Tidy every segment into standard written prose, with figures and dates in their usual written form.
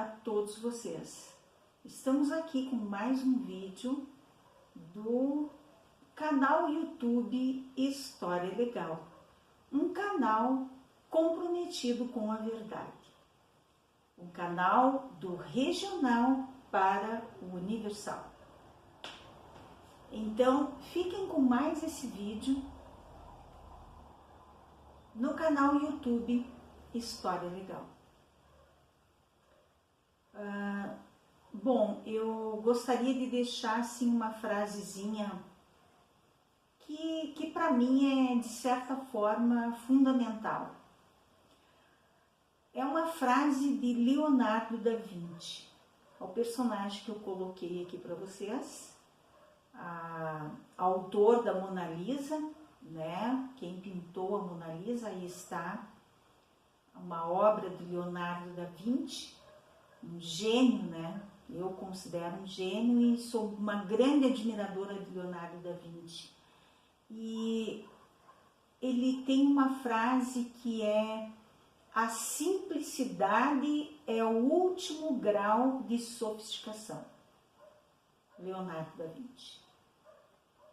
a todos vocês. Estamos aqui com mais um vídeo do canal YouTube História Legal, um canal comprometido com a verdade, um canal do regional para o universal. Então, fiquem com mais esse vídeo no canal YouTube História Legal. Bom, eu gostaria de deixar assim uma frasezinha que para mim é de certa forma fundamental. É uma frase de Leonardo da Vinci, o personagem que eu coloquei aqui para vocês, autor da Mona Lisa, né? Quem pintou a Mona Lisa, aí está uma obra de Leonardo da Vinci, um gênio, né? Eu considero um gênio e sou uma grande admiradora de Leonardo da Vinci. E ele tem uma frase que é: a simplicidade é o último grau de sofisticação. Leonardo da Vinci.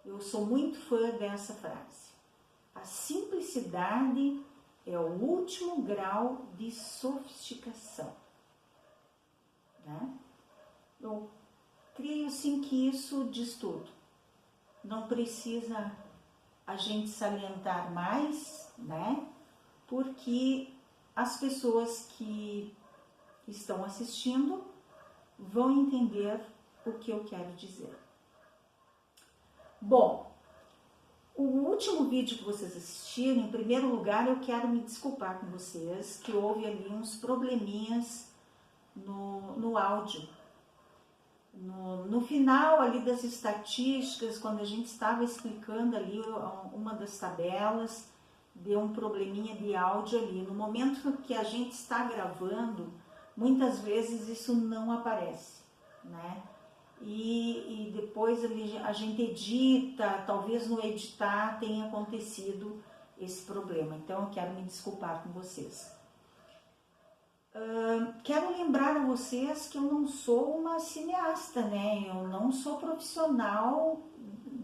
Eu sou muito fã dessa frase. A simplicidade é o último grau de sofisticação. Né? Eu creio assim que isso diz tudo. Não precisa a gente salientar mais, né? Porque as pessoas que estão assistindo vão entender o que eu quero dizer. Bom, o último vídeo que vocês assistiram, em primeiro lugar, eu quero me desculpar com vocês, que houve ali uns probleminhas no áudio. No final ali das estatísticas, quando a gente estava explicando ali uma das tabelas, deu um probleminha de áudio ali. No momento que a gente está gravando, muitas vezes isso não aparece, né? E depois a gente edita, talvez no editar tenha acontecido esse problema. Então eu quero me desculpar com vocês. Quero lembrar a vocês que eu não sou uma cineasta, né? Eu não sou profissional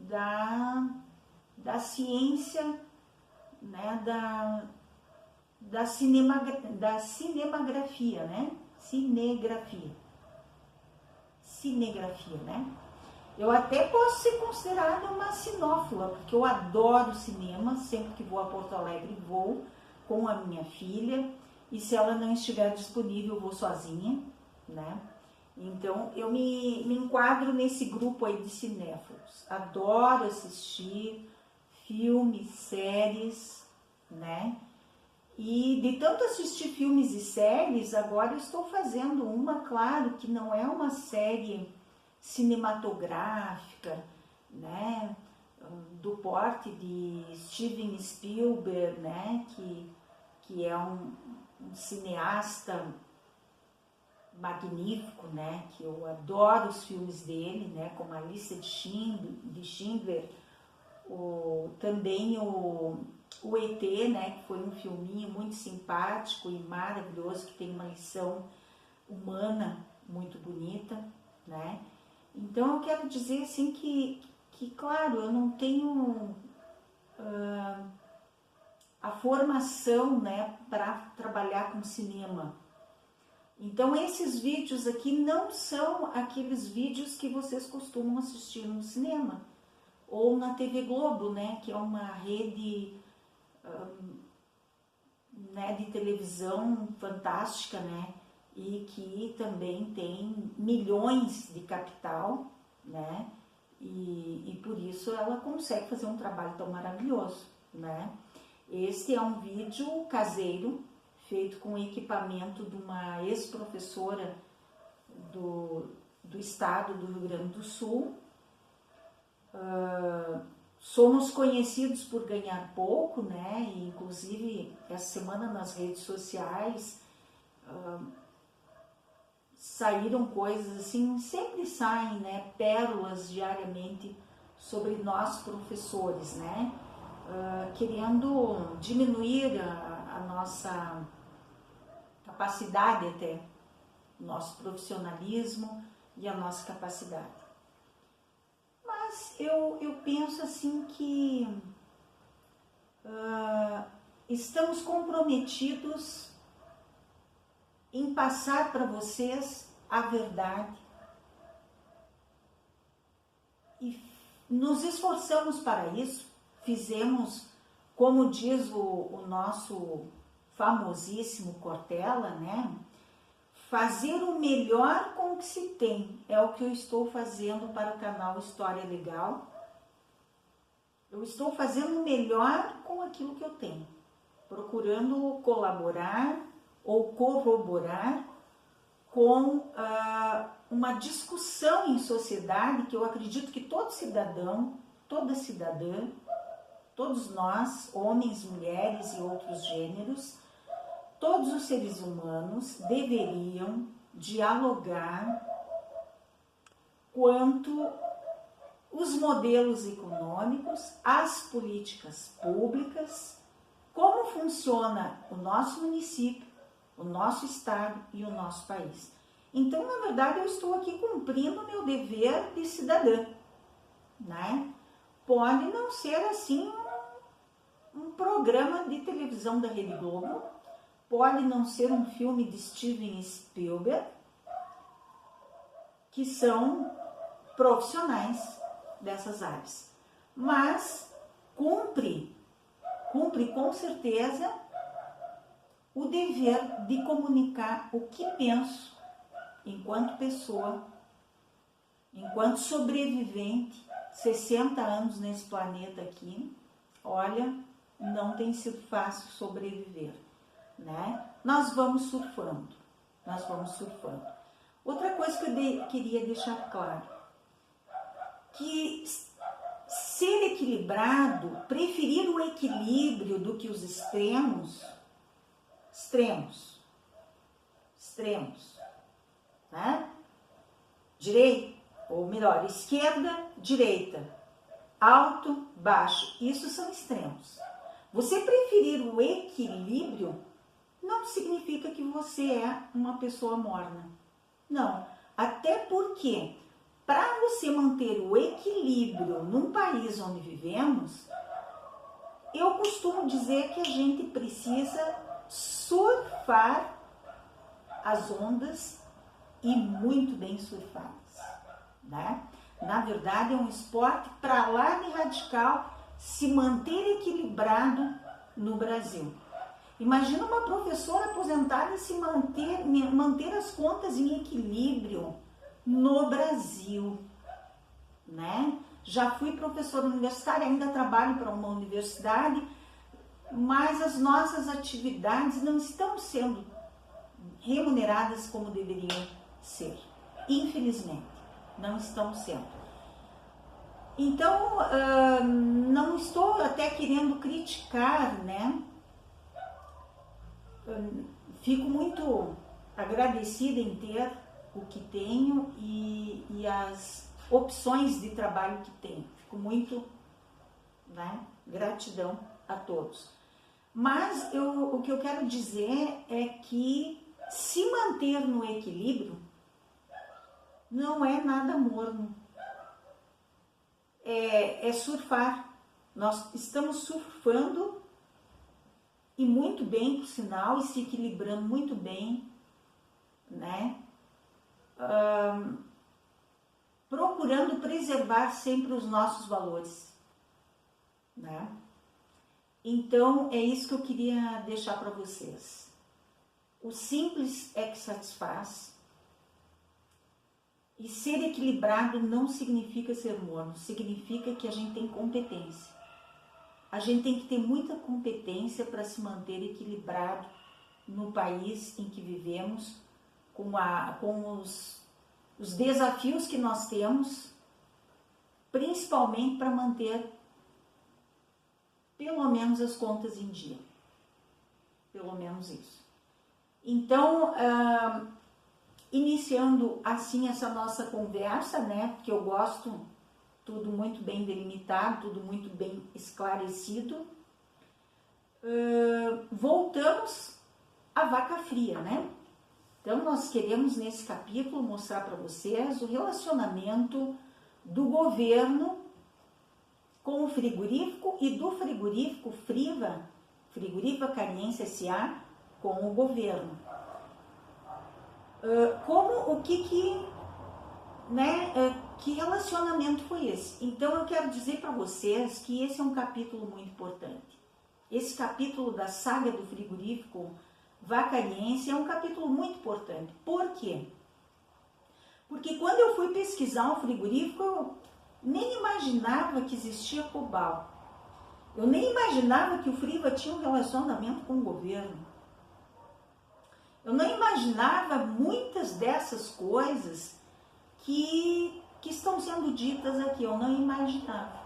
da ciência, né? Da cinematografia, né? Cinegrafia, né? Eu até posso ser considerada uma cinófila, porque eu adoro cinema. Sempre que vou a Porto Alegre vou com a minha filha, e se ela não estiver disponível eu vou sozinha, né? Então eu me enquadro nesse grupo aí de cinéfilos. Adoro assistir filmes, séries, né? E de tanto assistir filmes e séries, agora eu estou fazendo uma, claro, que não é uma série cinematográfica, né, do porte de Steven Spielberg, né, que é um cineasta magnífico, né, que eu adoro os filmes dele, né, como A Lista de Schindler, também o ET, né, que foi um filminho muito simpático e maravilhoso, que tem uma lição humana muito bonita, né? Então eu quero dizer assim que claro, eu não tenho a formação, né, para trabalhar com cinema. Então esses vídeos aqui não são aqueles vídeos que vocês costumam assistir no cinema ou na TV Globo, né, que é uma rede né, de televisão fantástica, né, e que também tem milhões de capital, né, e por isso ela consegue fazer um trabalho tão maravilhoso, né. Este é um vídeo caseiro, feito com equipamento de uma ex-professora do estado do Rio Grande do Sul. Somos conhecidos por ganhar pouco, né? E, inclusive, essa semana nas redes sociais saíram coisas assim, sempre saem, né? Pérolas diariamente sobre nós professores, né? Querendo diminuir a nossa capacidade até, o nosso profissionalismo e a nossa capacidade. Mas eu penso assim que estamos comprometidos em passar para vocês a verdade e nos esforçamos para isso. Fizemos, como diz o nosso famosíssimo Cortella, né? Fazer o melhor com o que se tem. É o que eu estou fazendo para o canal História Legal. Eu estou fazendo o melhor com aquilo que eu tenho, procurando colaborar ou corroborar com uma discussão em sociedade que eu acredito que todo cidadão, toda cidadã, todos nós, homens, mulheres e outros gêneros, todos os seres humanos deveriam dialogar quanto os modelos econômicos, as políticas públicas, como funciona o nosso município, o nosso estado e o nosso país. Então, na verdade, eu estou aqui cumprindo o meu dever de cidadã, né? Pode não ser assim um programa de televisão da Rede Globo, pode não ser um filme de Steven Spielberg, que são profissionais dessas áreas, mas cumpre com certeza o dever de comunicar o que penso enquanto pessoa, enquanto sobrevivente, 60 anos nesse planeta aqui. Olha, não tem sido fácil sobreviver, né? Nós vamos surfando. Outra coisa que eu queria deixar claro, que ser equilibrado, preferir o equilíbrio do que os extremos, né? Direita, ou melhor, esquerda, direita, alto, baixo, isso são extremos. Você preferir o equilíbrio não significa que você é uma pessoa morna. Não, até porque para você manter o equilíbrio num país onde vivemos, eu costumo dizer que a gente precisa surfar as ondas e muito bem surfadas, né? Na verdade, é um esporte para lá de radical se manter equilibrado no Brasil. Imagina uma professora aposentada se manter as contas em equilíbrio no Brasil, né? Já fui professora universitária, ainda trabalho para uma universidade, mas as nossas atividades não estão sendo remuneradas como deveriam ser. Infelizmente, não estão sendo. Então, não estou até querendo criticar, né? Fico muito agradecida em ter o que tenho e as opções de trabalho que tenho. Fico muito, né? Gratidão a todos. Mas o que eu quero dizer é que se manter no equilíbrio não é nada morno. É surfar. Nós estamos surfando e muito bem, por sinal, e se equilibrando muito bem, né? Procurando preservar sempre os nossos valores, né? Então, é isso que eu queria deixar para vocês. O simples é que satisfaz. E ser equilibrado não significa ser morno, significa que a gente tem competência. A gente tem que ter muita competência para se manter equilibrado no país em que vivemos, com os desafios que nós temos, principalmente para manter pelo menos as contas em dia. Pelo menos isso. Então, iniciando assim essa nossa conversa, né? Porque eu gosto tudo muito bem delimitado, tudo muito bem esclarecido. Voltamos à vaca fria, né? Então, nós queremos nesse capítulo mostrar para vocês o relacionamento do governo com o frigorífico e do frigorífico Friva, Frigorífico Acariense S.A., com o governo. Que relacionamento foi esse? Então, eu quero dizer para vocês que esse é um capítulo muito importante. Esse capítulo da saga do frigorífico Vacariense é um capítulo muito importante. Por quê? Porque quando eu fui pesquisar um frigorífico, eu nem imaginava que existia COBAL. Eu nem imaginava que o Friva tinha um relacionamento com o governo. Eu não imaginava muitas dessas coisas que estão sendo ditas aqui. Eu não imaginava.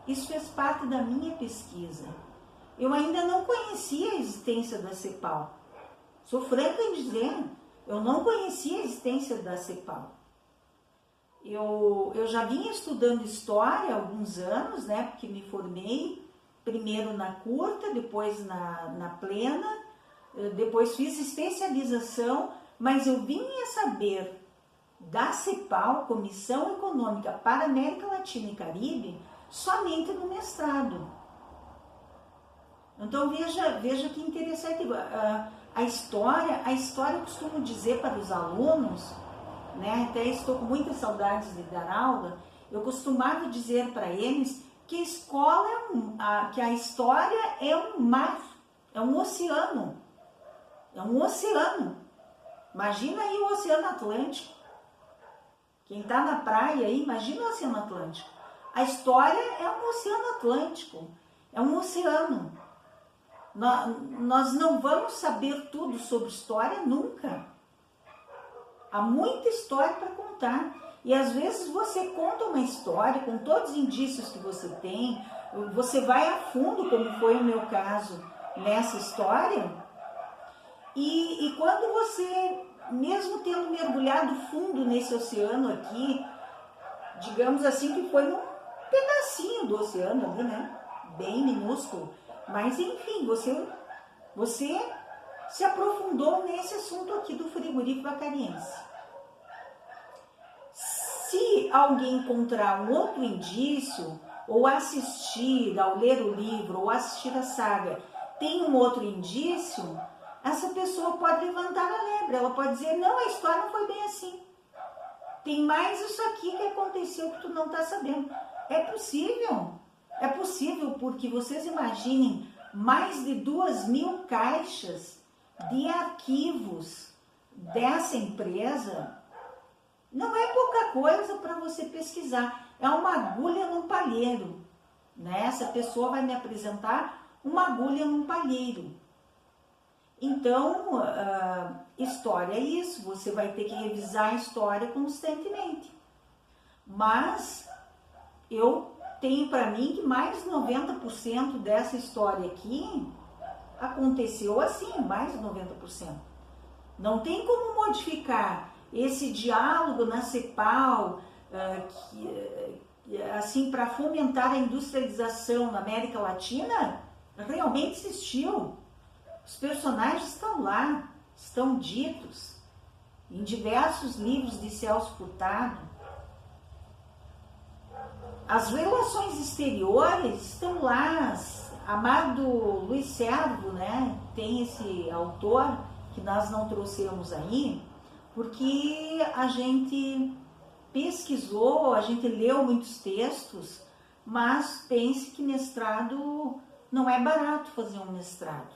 Isso fez parte da minha pesquisa. Eu ainda não conhecia a existência da CEPAL. Sou franca em dizer, eu não conhecia a existência da CEPAL. Eu já vinha estudando história há alguns anos, né? Porque me formei primeiro na curta, depois na plena, depois fiz especialização, mas eu vinha saber da CEPAL, Comissão Econômica para a América Latina e Caribe, somente no mestrado. Então veja que interessante, a história eu costumo dizer para os alunos, né, até estou com muitas saudades de dar aula, eu costumava dizer para eles que a escola que a história é um mar, é um oceano. Imagina aí o Oceano Atlântico. Quem está na praia aí, imagina o Oceano Atlântico. A história é um Oceano Atlântico, é um oceano. Nós não vamos saber tudo sobre história nunca. Há muita história para contar. E às vezes você conta uma história com todos os indícios que você tem, você vai a fundo, como foi o meu caso nessa história, e quando você, mesmo tendo mergulhado fundo nesse oceano aqui, digamos assim que foi num pedacinho do oceano ali, né? Bem minúsculo, mas enfim, você se aprofundou nesse assunto aqui do frigorífico vacariense. Se alguém encontrar um outro indício, ou assistir, ao ler o livro, ou assistir a saga, tem um outro indício, essa pessoa pode levantar a lebre, ela pode dizer, não, a história não foi bem assim. Tem mais isso aqui que aconteceu que tu não está sabendo. É possível porque vocês imaginem mais de 2.000 caixas de arquivos dessa empresa. Não é pouca coisa para você pesquisar, é uma agulha num palheiro, né? Essa pessoa vai me apresentar uma agulha num palheiro. Então, história é isso, você vai ter que revisar a história constantemente. Mas eu tenho para mim que mais de 90% dessa história aqui aconteceu assim, mais de 90%. Não tem como modificar esse diálogo na CEPAL, assim, para fomentar a industrialização na América Latina, realmente existiu. Os personagens estão lá, estão ditos em diversos livros de Celso Furtado. As relações exteriores estão lá. Amado Luiz Servo, né? Tem esse autor que nós não trouxemos aí, porque a gente pesquisou, a gente leu muitos textos, mas pense que mestrado não é barato fazer um mestrado,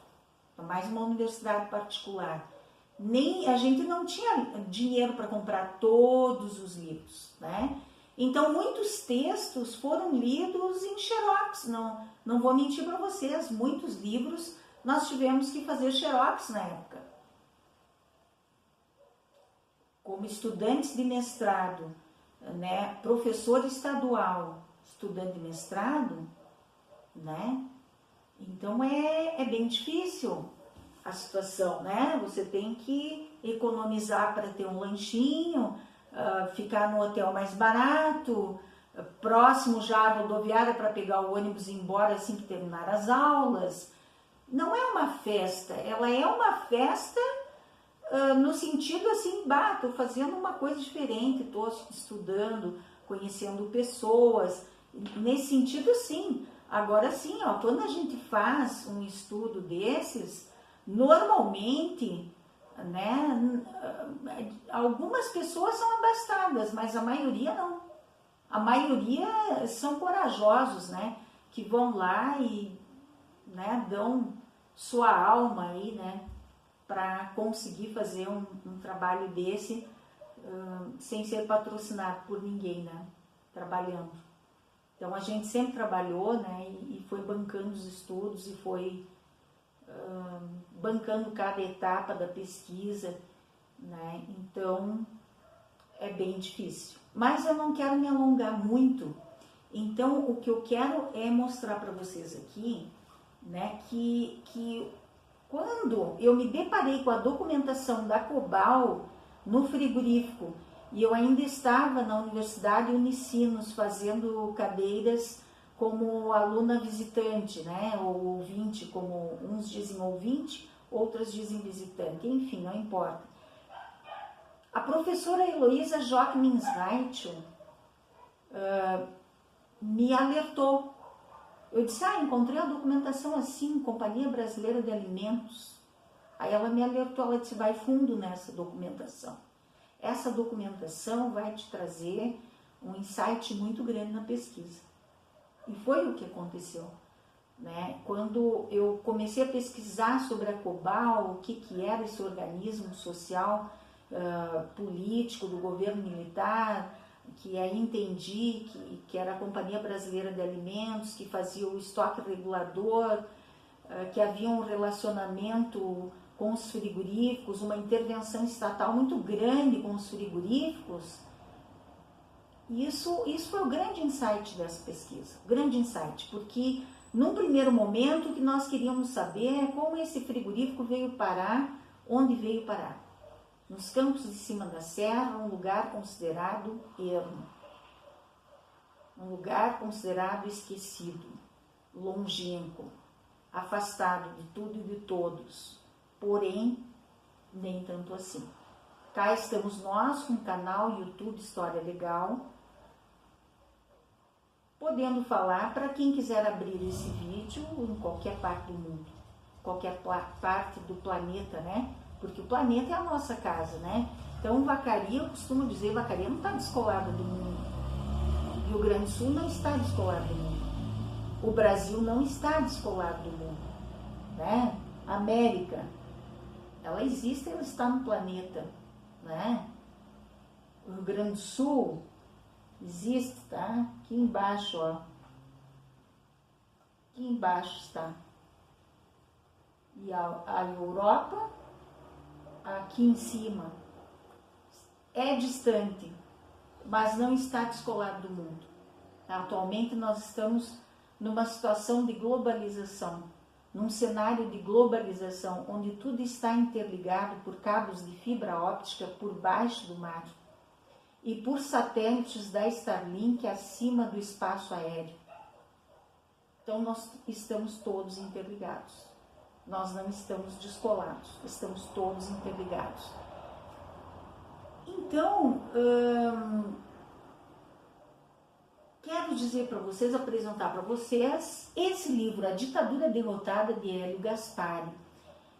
mais uma universidade particular. Nem a gente não tinha dinheiro para comprar todos os livros, né? Então muitos textos foram lidos em xerox, não vou mentir para vocês, muitos livros nós tivemos que fazer xerox na época. Como estudantes de mestrado, né, professor estadual, estudante de mestrado, né? Então é bem difícil a situação, né? Você tem que economizar para ter um lanchinho, ficar no hotel mais barato, próximo já à rodoviária para pegar o ônibus e ir embora assim que terminar as aulas. Não é uma festa, ela é uma festa no sentido assim, tô fazendo uma coisa diferente, tô estudando, conhecendo pessoas, nesse sentido sim. Agora sim, ó, quando a gente faz um estudo desses, normalmente, né, algumas pessoas são abastadas, mas a maioria não. A maioria são corajosos, né, que vão lá e, né, dão sua alma aí, né, para conseguir fazer um trabalho desse sem ser patrocinado por ninguém, né, trabalhando. Então a gente sempre trabalhou, né, e foi bancando os estudos e foi bancando cada etapa da pesquisa, né, então é bem difícil. Mas eu não quero me alongar muito, então o que eu quero é mostrar para vocês aqui, né, que quando eu me deparei com a documentação da Cobal no frigorífico, e eu ainda estava na Universidade Unicinos fazendo cadeiras como aluna visitante, né, ou ouvinte, como uns dizem ouvinte, outras dizem visitante, enfim, não importa. A professora Heloísa Joachim Schreitel me alertou. Eu disse, encontrei a documentação assim, Companhia Brasileira de Alimentos. Aí ela me alertou, ela disse, vai fundo nessa documentação. Essa documentação vai te trazer um insight muito grande na pesquisa. E foi o que aconteceu, né? Quando eu comecei a pesquisar sobre a Cobal, o que era esse organismo social, político do governo militar, que aí entendi que era a Companhia Brasileira de Alimentos, que fazia o estoque regulador, que havia um relacionamento com os frigoríficos, uma intervenção estatal muito grande com os frigoríficos. Isso foi o grande insight dessa pesquisa, o grande insight, porque num primeiro momento o que nós queríamos saber é como esse frigorífico veio parar, onde veio parar. Nos campos de cima da serra, um lugar considerado ermo, um lugar considerado esquecido, longínquo, afastado de tudo e de todos, porém, nem tanto assim. Cá estamos nós com o canal YouTube História Legal, podendo falar para quem quiser abrir esse vídeo em qualquer parte do mundo, qualquer parte do planeta, né? Porque o planeta é a nossa casa, né? Então, Vacaria, eu costumo dizer, Vacaria não está descolada do mundo. Rio Grande do Sul não está descolado do mundo. O Brasil não está descolado do mundo, né? A América, ela existe, ela está no planeta, né? O Rio Grande do Sul existe, tá? Aqui embaixo, ó. Aqui embaixo está. E a Europa, aqui em cima, é distante, mas não está descolado do mundo. Atualmente nós estamos numa situação de globalização, num cenário de globalização, onde tudo está interligado por cabos de fibra óptica por baixo do mar e por satélites da Starlink acima do espaço aéreo. Então nós estamos todos interligados. Nós não estamos descolados, estamos todos interligados. Então, quero dizer para vocês, apresentar para vocês esse livro, A Ditadura Derrotada, de Hélio Gaspari,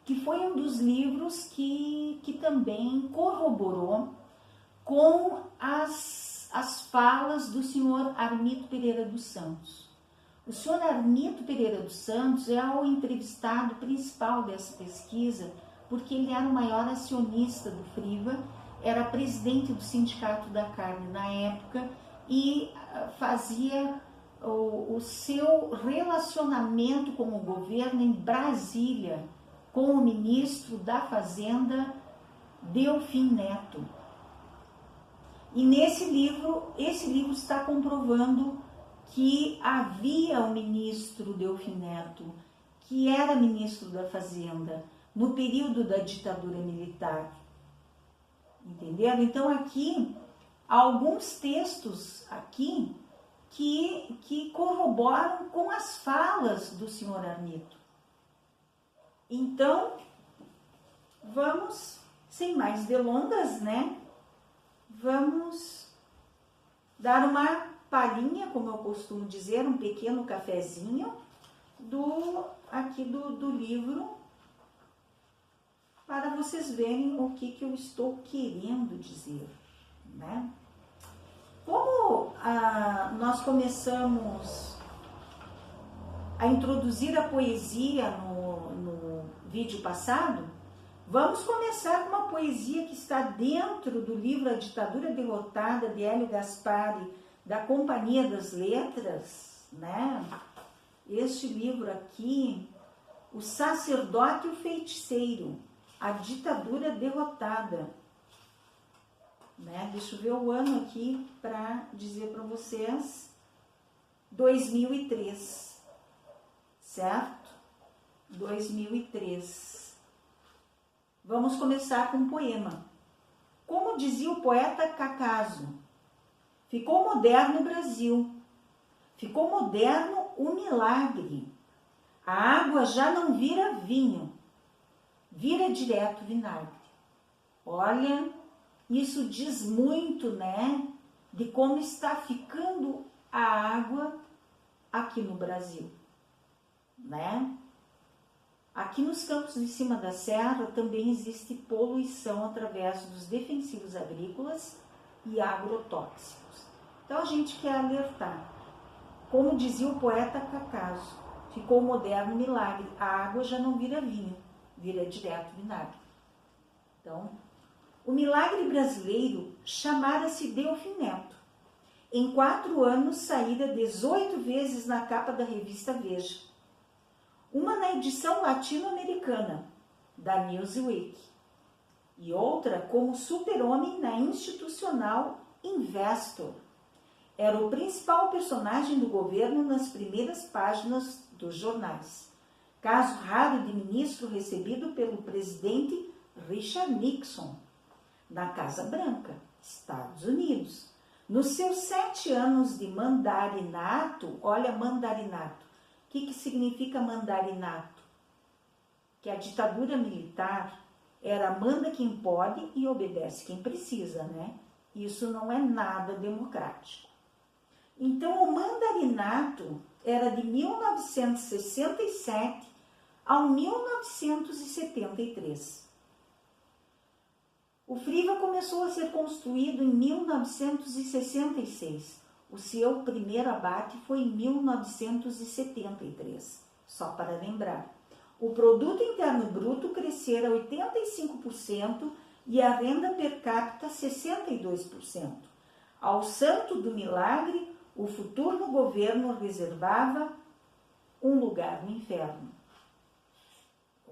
que foi um dos livros que também corroborou com as falas do senhor Armito Pereira dos Santos. O senhor Armito Pereira dos Santos é o entrevistado principal dessa pesquisa, porque ele era o maior acionista do Friva, era presidente do Sindicato da Carne na época e fazia o seu relacionamento com o governo em Brasília, com o ministro da Fazenda, Delfim Neto. E esse livro está comprovando que havia o ministro Delfim Neto, que era ministro da Fazenda, no período da ditadura militar. Entenderam? Então aqui, há alguns textos aqui que corroboram com as falas do senhor Armito. Então, vamos sem mais delongas, né? Vamos dar uma palhinha, como eu costumo dizer, um pequeno cafezinho aqui do livro, para vocês verem o que eu estou querendo dizer, né? Como nós começamos a introduzir a poesia no vídeo passado, vamos começar com uma poesia que está dentro do livro A Ditadura Derrotada, de Hélio Gaspari, da Companhia das Letras, né? Este livro aqui, O Sacerdote e o Feiticeiro, A Ditadura Derrotada, né? Deixa eu ver o ano aqui para dizer para vocês, 2003, certo? 2003. Vamos começar com um poema. Como dizia o poeta Cacaso, ficou moderno o Brasil, ficou moderno o milagre. A água já não vira vinho, vira direto vinagre. Olha, isso diz muito, né, de como está ficando a água aqui no Brasil, né? Aqui nos campos de cima da serra também existe poluição através dos defensivos agrícolas e agrotóxicos. Então a gente quer alertar. Como dizia o poeta Cacaso, ficou moderno o milagre, a água já não vira vinho, vira direto vinagre. Então, o milagre brasileiro chamara-se Delfim Neto. Em 4 anos, saíra 18 vezes na capa da revista Veja. Uma na edição latino-americana, da Newsweek, e outra como super-homem na institucional Investor. Era o principal personagem do governo nas primeiras páginas dos jornais. Caso raro de ministro recebido pelo presidente Richard Nixon, na Casa Branca, Estados Unidos. Nos seus 7 anos de mandarinato, olha, mandarinato. O que significa mandarinato? Que a ditadura militar era manda quem pode e obedece quem precisa, né? Isso não é nada democrático. Então, o mandarinato era de 1967 ao 1973. O Friva começou a ser construído em 1966. O seu primeiro abate foi em 1973, só para lembrar. O produto interno bruto crescera 85% e a renda per capita 62%. Ao santo do milagre, o futuro governo reservava um lugar no inferno.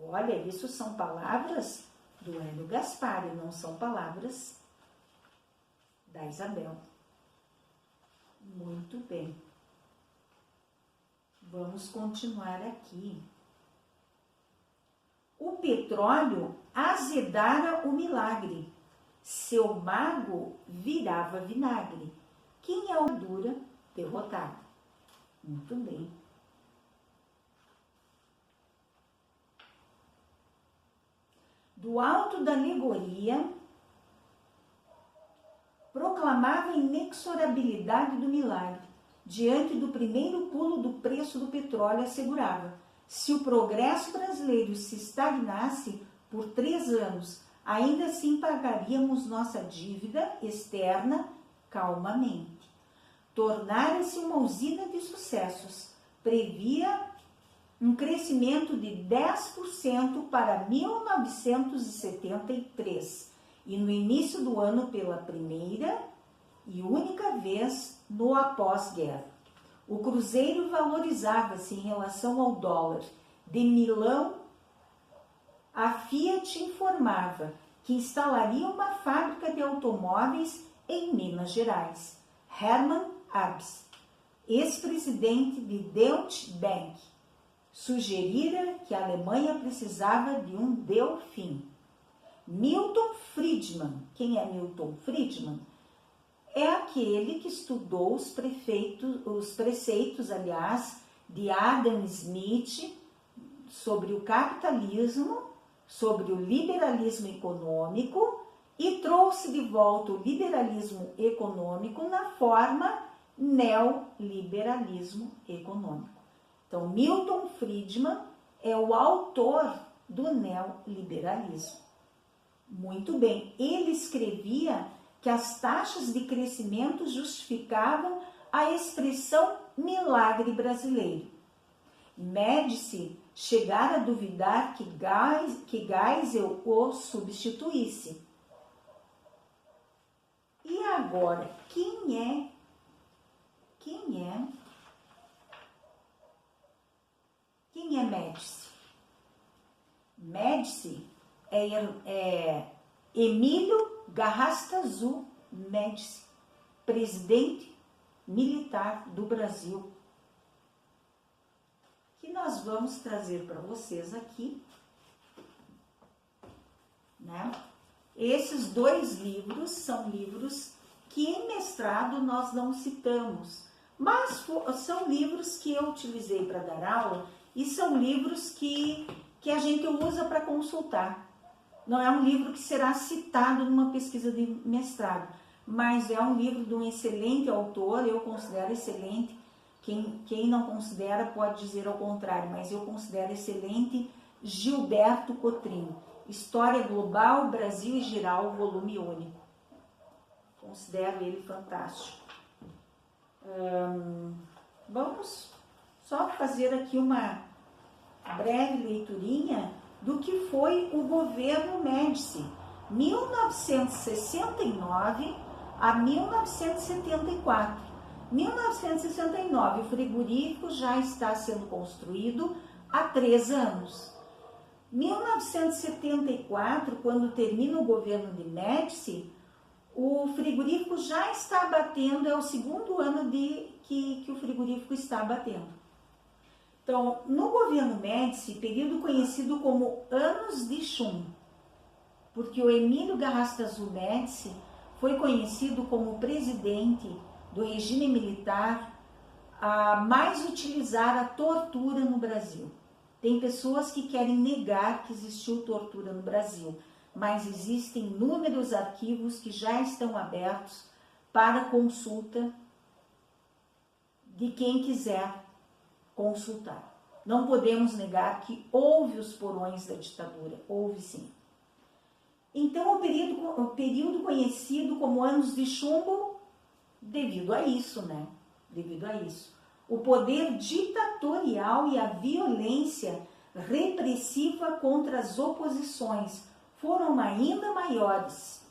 Olha, isso são palavras do Hélio Gaspari, não são palavras da Isabel. Muito bem. Vamos continuar aqui. O petróleo azedara o milagre. Seu mago virava vinagre. Quem é o dura derrotado? Muito bem. Do alto da alegoria, proclamava a inexorabilidade do milagre. Diante do primeiro pulo do preço do petróleo, assegurava: se o progresso brasileiro se estagnasse por 3 anos, ainda assim pagaríamos nossa dívida externa calmamente. Tornara-se uma usina de sucessos. Previa um crescimento de 10% para 1973 e no início do ano pela primeira e única vez no após-guerra. O cruzeiro valorizava-se em relação ao dólar. De Milão, a Fiat informava que instalaria uma fábrica de automóveis em Minas Gerais. Hermann Abs, ex-presidente de Deutsche Bank, sugerira que a Alemanha precisava de um Delfim. Milton Friedman, quem é Milton Friedman? É aquele que estudou os preceitos, de Adam Smith sobre o capitalismo sobre o liberalismo econômico e trouxe de volta o liberalismo econômico na forma neoliberalismo econômico. Então, Milton Friedman é o autor do neoliberalismo. Muito bem, ele escrevia que as taxas de crescimento justificavam a expressão milagre brasileiro. Médici chegara a duvidar que Geisel o substituísse. E agora, quem é Médici? Médici é Emílio Garrastazu Médici, presidente militar do Brasil, que nós vamos trazer para vocês aqui, né? Esses dois livros são livros que em mestrado nós não citamos, mas são livros que eu utilizei para dar aula e são livros que a gente usa para consultar. Não é um livro que será citado numa pesquisa de mestrado, mas é um livro de um excelente autor, eu considero excelente. Quem não considera pode dizer ao contrário, mas eu considero excelente, Gilberto Cotrim. História Global, Brasil e Geral, volume único. Considero ele fantástico. Vamos só fazer aqui uma breve leiturinha do que foi o governo Médici, 1969 a 1974. 1969, o frigorífico já está sendo construído há 3 anos. 1974, quando termina o governo de Médici, o frigorífico já está batendo, é o 2º ano que o frigorífico está batendo. Então, no governo Médici, período conhecido como Anos de Chumbo, porque o Emílio Garrastazu Médici foi conhecido como presidente do regime militar a mais utilizar a tortura no Brasil. Tem pessoas que querem negar que existiu tortura no Brasil, mas existem inúmeros arquivos que já estão abertos para consulta de quem quiser consultar. Não podemos negar que houve os porões da ditadura, houve sim. Então, o período conhecido como Anos de Chumbo, devido a isso, né? Devido a isso. O poder ditatorial e a violência repressiva contra as oposições foram ainda maiores.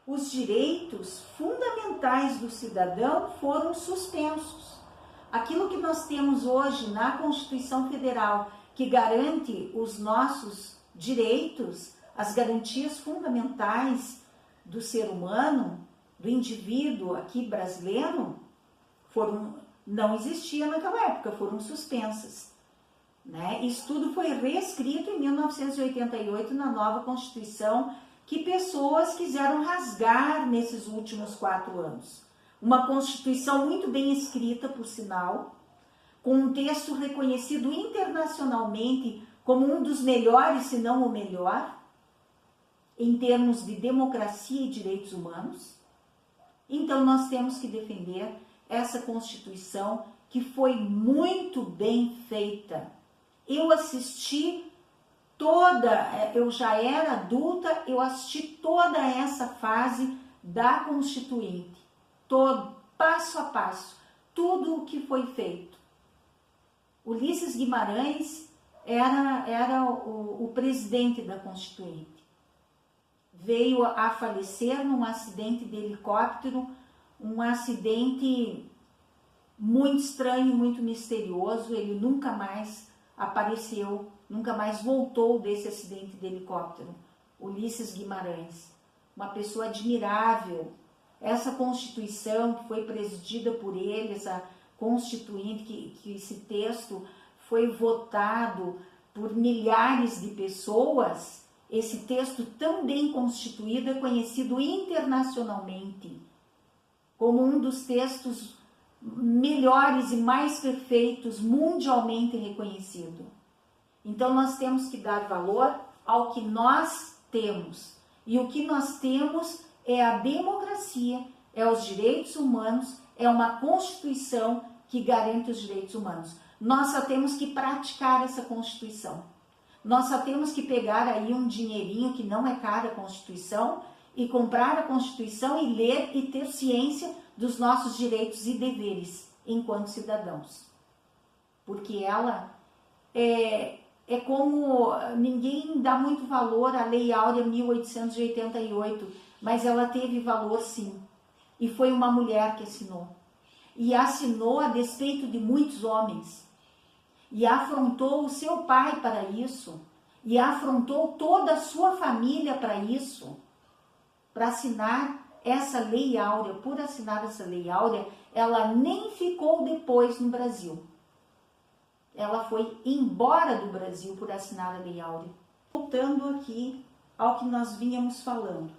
Os direitos fundamentais do cidadão foram suspensos. Aquilo que nós temos hoje na Constituição Federal, que garante os nossos direitos, as garantias fundamentais do ser humano, do indivíduo aqui brasileiro, não existia naquela época, foram suspensas. Né? Isso tudo foi reescrito em 1988 na nova Constituição, que pessoas quiseram rasgar nesses últimos 4 anos. Uma Constituição muito bem escrita, por sinal, com um texto reconhecido internacionalmente como um dos melhores, se não o melhor, em termos de democracia e direitos humanos. Então, nós temos que defender essa Constituição que foi muito bem feita. Eu assisti eu já era adulta, eu assisti toda essa fase da Constituinte, todo, passo a passo, tudo o que foi feito. Ulisses Guimarães era o presidente da Constituinte. Veio a falecer num acidente de helicóptero, um acidente muito estranho, muito misterioso. Ele nunca mais apareceu, nunca mais voltou desse acidente de helicóptero. Ulisses Guimarães, uma pessoa admirável. Essa Constituição que foi presidida por ele, essa Constituinte, que esse texto foi votado por milhares de pessoas, esse texto tão bem constituído é conhecido internacionalmente como um dos textos melhores e mais perfeitos, mundialmente reconhecido. Então nós temos que dar valor ao que nós temos. E o que nós temos é a democracia, é os direitos humanos, é uma Constituição que garante os direitos humanos. Nós só temos que praticar essa Constituição. Nós só temos que pegar aí um dinheirinho que não é caro a Constituição e comprar a Constituição e ler e ter ciência dos nossos direitos e deveres enquanto cidadãos. Porque ela é como ninguém dá muito valor à Lei Áurea 1888, mas ela teve valor sim. E foi uma mulher que assinou. E assinou a despeito de muitos homens. E afrontou o seu pai para isso. E afrontou toda a sua família para isso. Para assinar essa Lei Áurea. Por assinar essa Lei Áurea, ela nem ficou depois no Brasil. Ela foi embora do Brasil por assinar a Lei Áurea. Voltando aqui ao que nós vínhamos falando.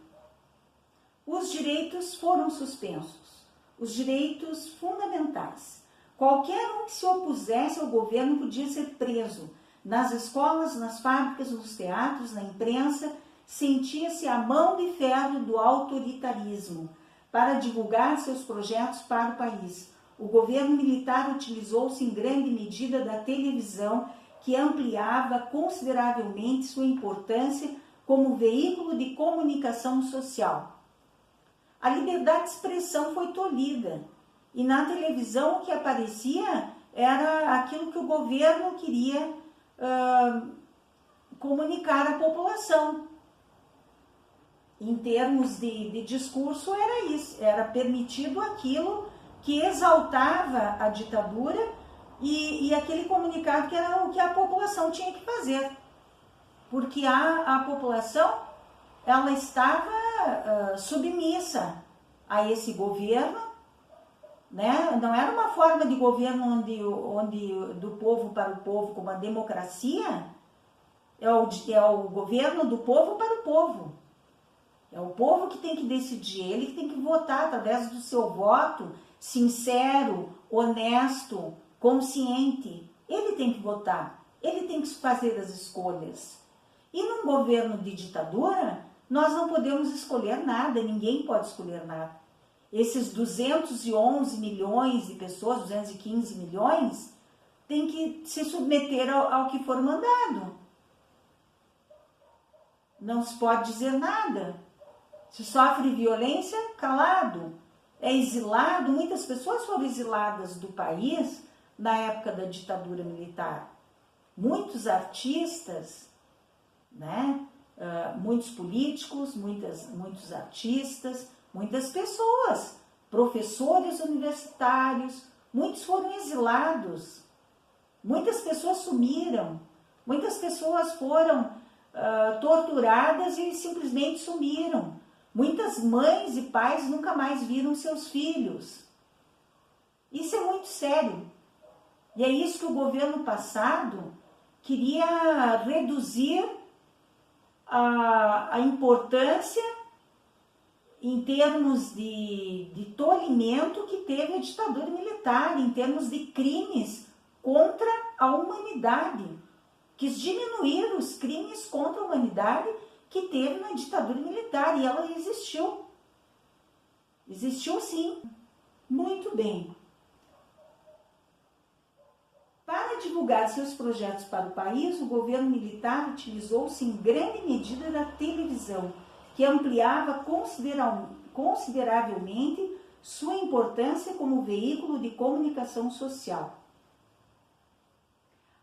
Os direitos foram suspensos. Os direitos fundamentais. Qualquer um que se opusesse ao governo podia ser preso. Nas escolas, nas fábricas, nos teatros, na imprensa, sentia-se a mão de ferro do autoritarismo para divulgar seus projetos para o país. O governo militar utilizou-se em grande medida da televisão, que ampliava consideravelmente sua importância como veículo de comunicação social. A liberdade de expressão foi tolhida e na televisão o que aparecia era aquilo que o governo queria comunicar à população. Em termos de discurso era isso, era permitido aquilo que exaltava a ditadura e aquele comunicado que era o que a população tinha que fazer. Porque a população ela estava submissa a esse governo, né? Não era uma forma de governo onde do povo para o povo, como a democracia, é o governo do povo para o povo. É o povo que tem que decidir, ele que tem que votar através do seu voto sincero, honesto, consciente. Ele tem que votar, ele tem que fazer as escolhas. E num governo de ditadura, nós não podemos escolher nada, ninguém pode escolher nada. Esses 211 milhões de pessoas, 215 milhões, têm que se submeter ao que for mandado. Não se pode dizer nada. Se sofre violência, calado. É exilado, muitas pessoas foram exiladas do país na época da ditadura militar. Muitos artistas, né? Muitos políticos, muitos artistas, muitas pessoas, professores universitários, muitos foram exilados, muitas pessoas sumiram, muitas pessoas foram torturadas e simplesmente sumiram. Muitas mães e pais nunca mais viram seus filhos. Isso é muito sério. E é isso que o governo passado queria reduzir a importância em termos de tolimento que teve a ditadura militar, em termos de crimes contra a humanidade. Quis diminuir os crimes contra a humanidade que teve na ditadura militar, e ela existiu. Existiu sim. Muito bem. Para divulgar seus projetos para o país, o governo militar utilizou-se em grande medida da televisão, que ampliava consideravelmente sua importância como veículo de comunicação social.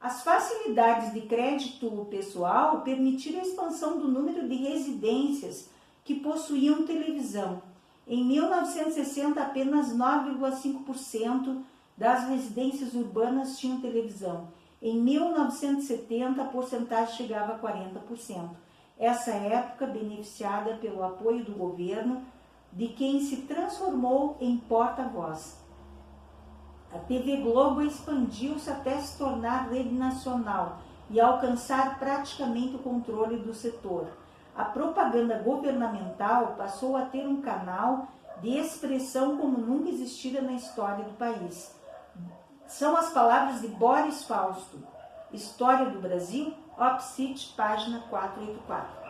As facilidades de crédito pessoal permitiram a expansão do número de residências que possuíam televisão. Em 1960, apenas 9,5% das residências urbanas tinham televisão. Em 1970, a porcentagem chegava a 40%. Essa época beneficiada pelo apoio do governo, de quem se transformou em porta-voz. A TV Globo expandiu-se até se tornar rede nacional e alcançar praticamente o controle do setor. A propaganda governamental passou a ter um canal de expressão como nunca existira na história do país. São as palavras de Boris Fausto. História do Brasil, Opsit, página 484.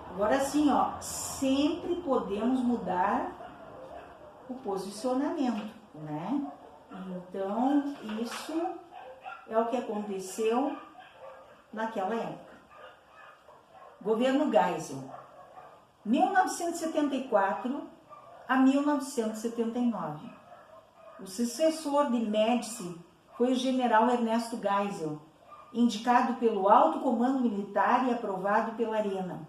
Agora sim, ó, sempre podemos mudar o posicionamento, né? Então, isso é o que aconteceu naquela época. Governo Geisel, 1974 a 1979. O sucessor de Médici foi o general Ernesto Geisel, indicado pelo Alto Comando Militar e aprovado pela Arena.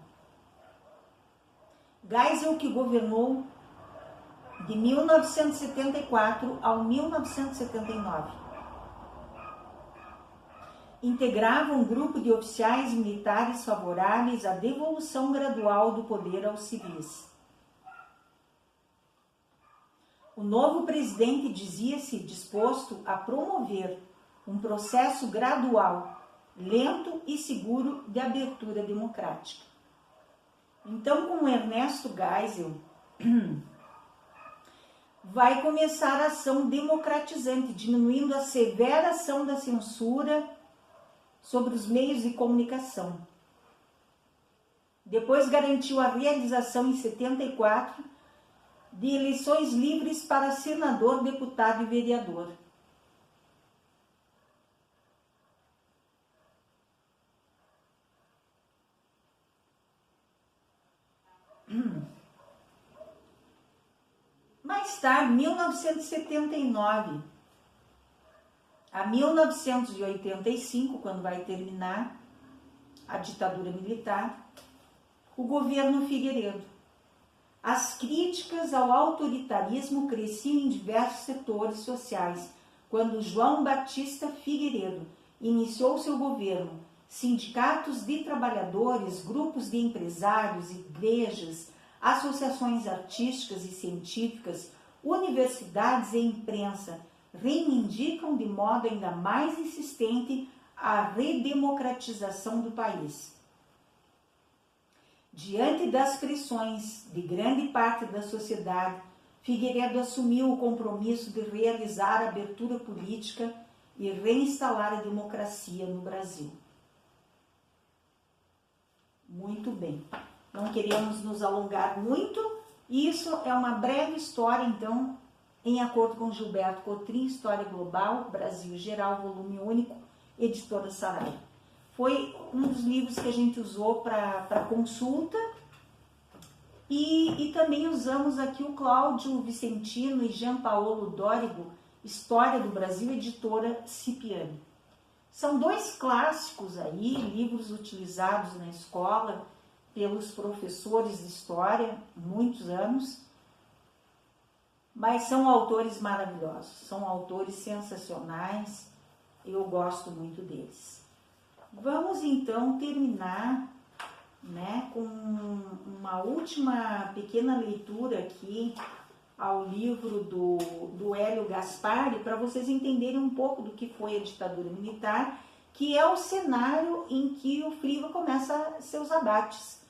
Geisel, que governou de 1974 ao 1979. Integrava um grupo de oficiais militares favoráveis à devolução gradual do poder aos civis. O novo presidente dizia-se disposto a promover um processo gradual, lento e seguro de abertura democrática. Então, com Ernesto Geisel, vai começar a ação democratizante, diminuindo a severa ação da censura sobre os meios de comunicação. Depois garantiu a realização em 74 de eleições livres para senador, deputado e vereador. Mais tarde, 1979 a 1985, quando vai terminar a ditadura militar, o governo Figueiredo. As críticas ao autoritarismo cresciam em diversos setores sociais, quando João Batista Figueiredo iniciou seu governo. Sindicatos de trabalhadores, grupos de empresários, igrejas, associações artísticas e científicas, universidades e imprensa reivindicam de modo ainda mais insistente a redemocratização do país. Diante das pressões de grande parte da sociedade, Figueiredo assumiu o compromisso de realizar a abertura política e reinstalar a democracia no Brasil. Muito bem, não queremos nos alongar muito, isso é uma breve história, então, em acordo com Gilberto Cotrim, História Global, Brasil Geral, volume único, editora Saraiva. Foi um dos livros que a gente usou para consulta e também usamos aqui o Cláudio Vicentino e Jean Paolo Dórigo, História do Brasil, editora Cipiani. São dois clássicos aí, livros utilizados na escola pelos professores de história, muitos anos, mas são autores maravilhosos, são autores sensacionais, eu gosto muito deles. Vamos então terminar, né, com uma última pequena leitura aqui ao livro do Hélio Gaspari, para vocês entenderem um pouco do que foi a ditadura militar, que é o cenário em que o Friva começa seus abates.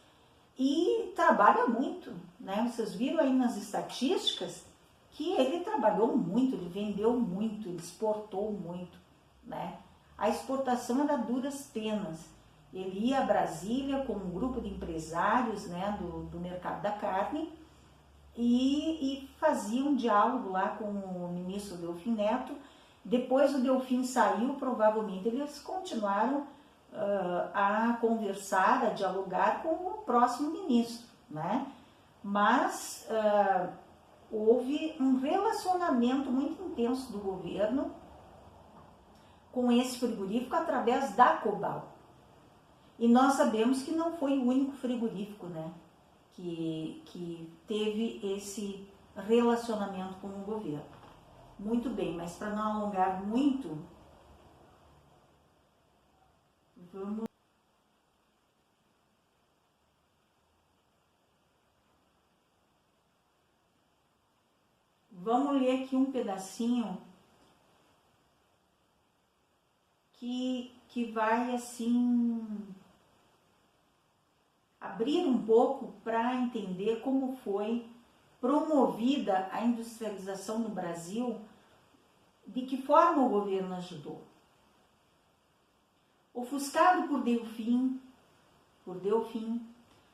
E trabalha muito, né? Vocês viram aí nas estatísticas que ele trabalhou muito, ele vendeu muito, ele exportou muito, né? A exportação era duras penas. Ele ia a Brasília com um grupo de empresários, né, do mercado da carne e fazia um diálogo lá com o ministro Delfim Neto. Depois o Delfim saiu, provavelmente eles continuaram a conversar, a dialogar com o próximo ministro, né? Mas houve um relacionamento muito intenso do governo com esse frigorífico através da Cobal. E nós sabemos que não foi o único frigorífico, né, que teve esse relacionamento com o governo. Muito bem, mas para não alongar muito, vamos ler aqui um pedacinho que vai assim abrir um pouco para entender como foi promovida a industrialização no Brasil, de que forma o governo ajudou. Ofuscado por Delfim,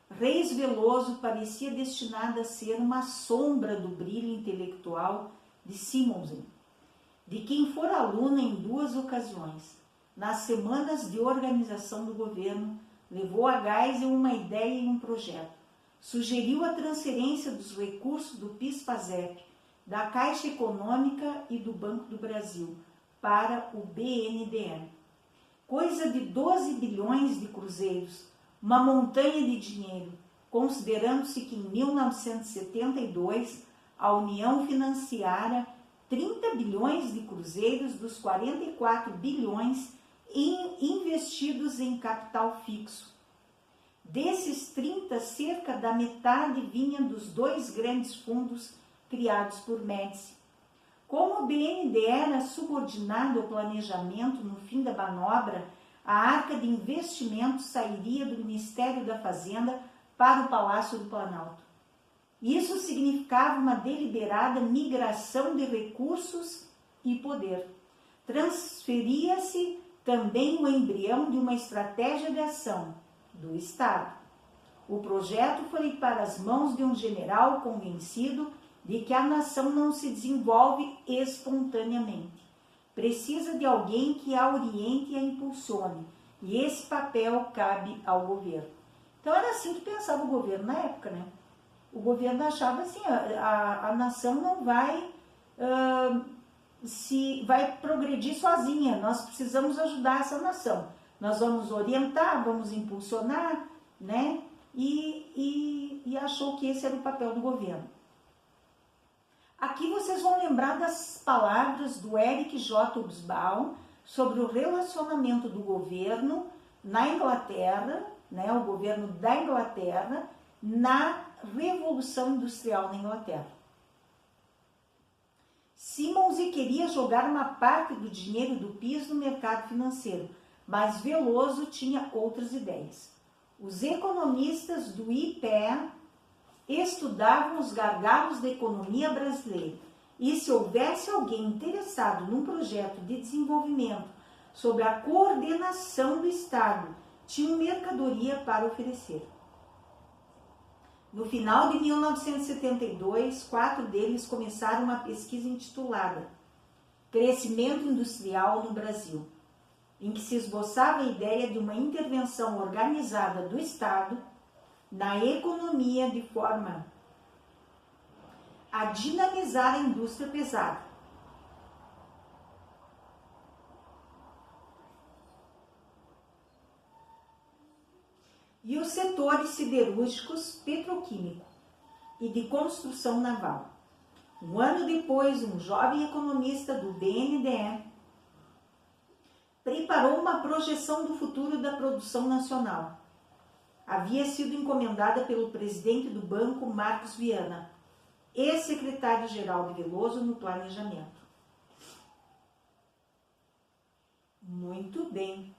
Reis Veloso parecia destinado a ser uma sombra do brilho intelectual de Simonsen, de quem fora aluna em 2 ocasiões. Nas semanas de organização do governo, levou a Geisel uma ideia e um projeto. Sugeriu a transferência dos recursos do PIS/PASEP, da Caixa Econômica e do Banco do Brasil para o BNDE. Coisa de 12 bilhões de cruzeiros, uma montanha de dinheiro, considerando-se que em 1972 a União financiara 30 bilhões de cruzeiros dos 44 bilhões investidos em capital fixo. Desses 30, cerca da metade vinha dos 2 grandes fundos criados por Médici. Como o BNDE era subordinado ao planejamento no fim da manobra, a arca de investimentos sairia do Ministério da Fazenda para o Palácio do Planalto. Isso significava uma deliberada migração de recursos e poder. Transferia-se também o embrião de uma estratégia de ação do Estado. O projeto foi para as mãos de um general convencido de que a nação não se desenvolve espontaneamente. Precisa de alguém que a oriente e a impulsione, e esse papel cabe ao governo. Então era assim que pensava o governo na época, né? O governo achava assim, a nação não vai vai progredir sozinha, nós precisamos ajudar essa nação. Nós vamos orientar, vamos impulsionar, né? E achou que esse era o papel do governo. Aqui vocês vão lembrar das palavras do Eric J. Hobsbawm sobre o relacionamento do governo na Inglaterra, né, o governo da Inglaterra, na Revolução Industrial na Inglaterra. Simonsen queria jogar uma parte do dinheiro do PIS no mercado financeiro, mas Veloso tinha outras ideias. Os economistas do IPE estudavam os gargalos da economia brasileira e, se houvesse alguém interessado num projeto de desenvolvimento sob a coordenação do Estado, tinham mercadoria para oferecer. No final de 1972, 4 deles começaram uma pesquisa intitulada Crescimento Industrial no Brasil, em que se esboçava a ideia de uma intervenção organizada do Estado na economia de forma a dinamizar a indústria pesada. E os setores siderúrgicos, petroquímico e de construção naval. Um ano depois, um jovem economista do BNDE preparou uma projeção do futuro da produção nacional. Havia sido encomendada pelo presidente do banco, Marcos Viana, ex-secretário-geral de Veloso no planejamento. Muito bem.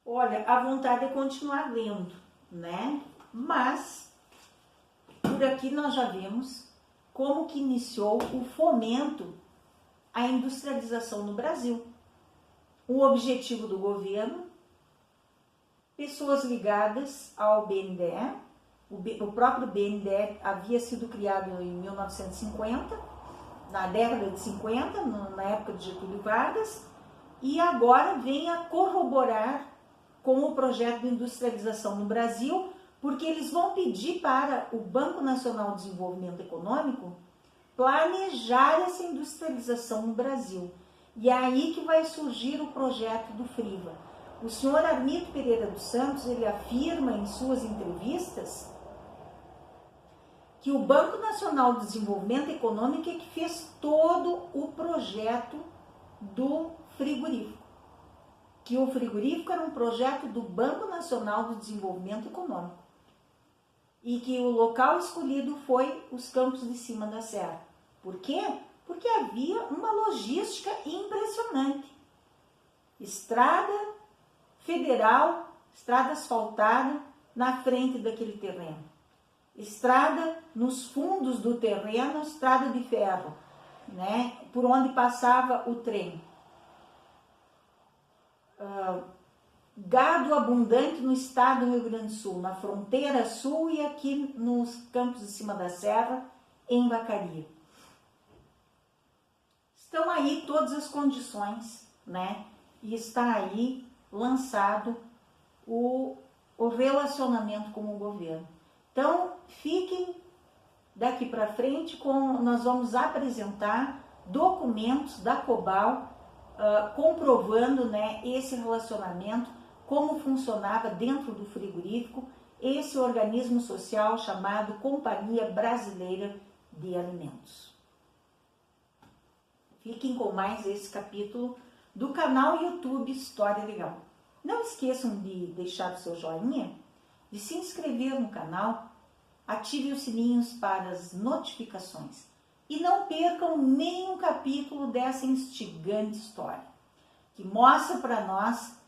Olha, a vontade é continuar lendo, né? Mas, por aqui nós já vemos como que iniciou o fomento à industrialização no Brasil. O objetivo do governo, pessoas ligadas ao BNDE, o próprio BNDE havia sido criado em 1950, na década de 50, na época de Getúlio Vargas, e agora vem a corroborar com o projeto de industrialização no Brasil, porque eles vão pedir para o Banco Nacional de Desenvolvimento Econômico planejar essa industrialização no Brasil. E é aí que vai surgir o projeto do FRIVA. O senhor Armito Pereira dos Santos, ele afirma em suas entrevistas que o Banco Nacional de Desenvolvimento Econômico é que fez todo o projeto do frigorífico. Que o frigorífico era um projeto do Banco Nacional de Desenvolvimento Econômico. E que o local escolhido foi os Campos de Cima da Serra. Por quê? Porque havia uma logística impressionante. Estrada federal, estrada asfaltada na frente daquele terreno. Estrada nos fundos do terreno, estrada de ferro. né, por onde passava o trem. Gado abundante no estado do Rio Grande do Sul, na fronteira sul e aqui nos campos de cima da serra, em Vacaria. Estão aí todas as condições, né? E está aí lançado o relacionamento com o governo. Então, fiquem daqui para frente, nós vamos apresentar documentos da Cobal comprovando, né, esse relacionamento, como funcionava dentro do frigorífico esse organismo social chamado Companhia Brasileira de Alimentos. Fiquem com mais esse capítulo do canal YouTube História Legal. Não esqueçam de deixar o seu joinha, de se inscrever no canal, ative os sininhos para as notificações e não percam nenhum capítulo dessa instigante história, que mostra para nós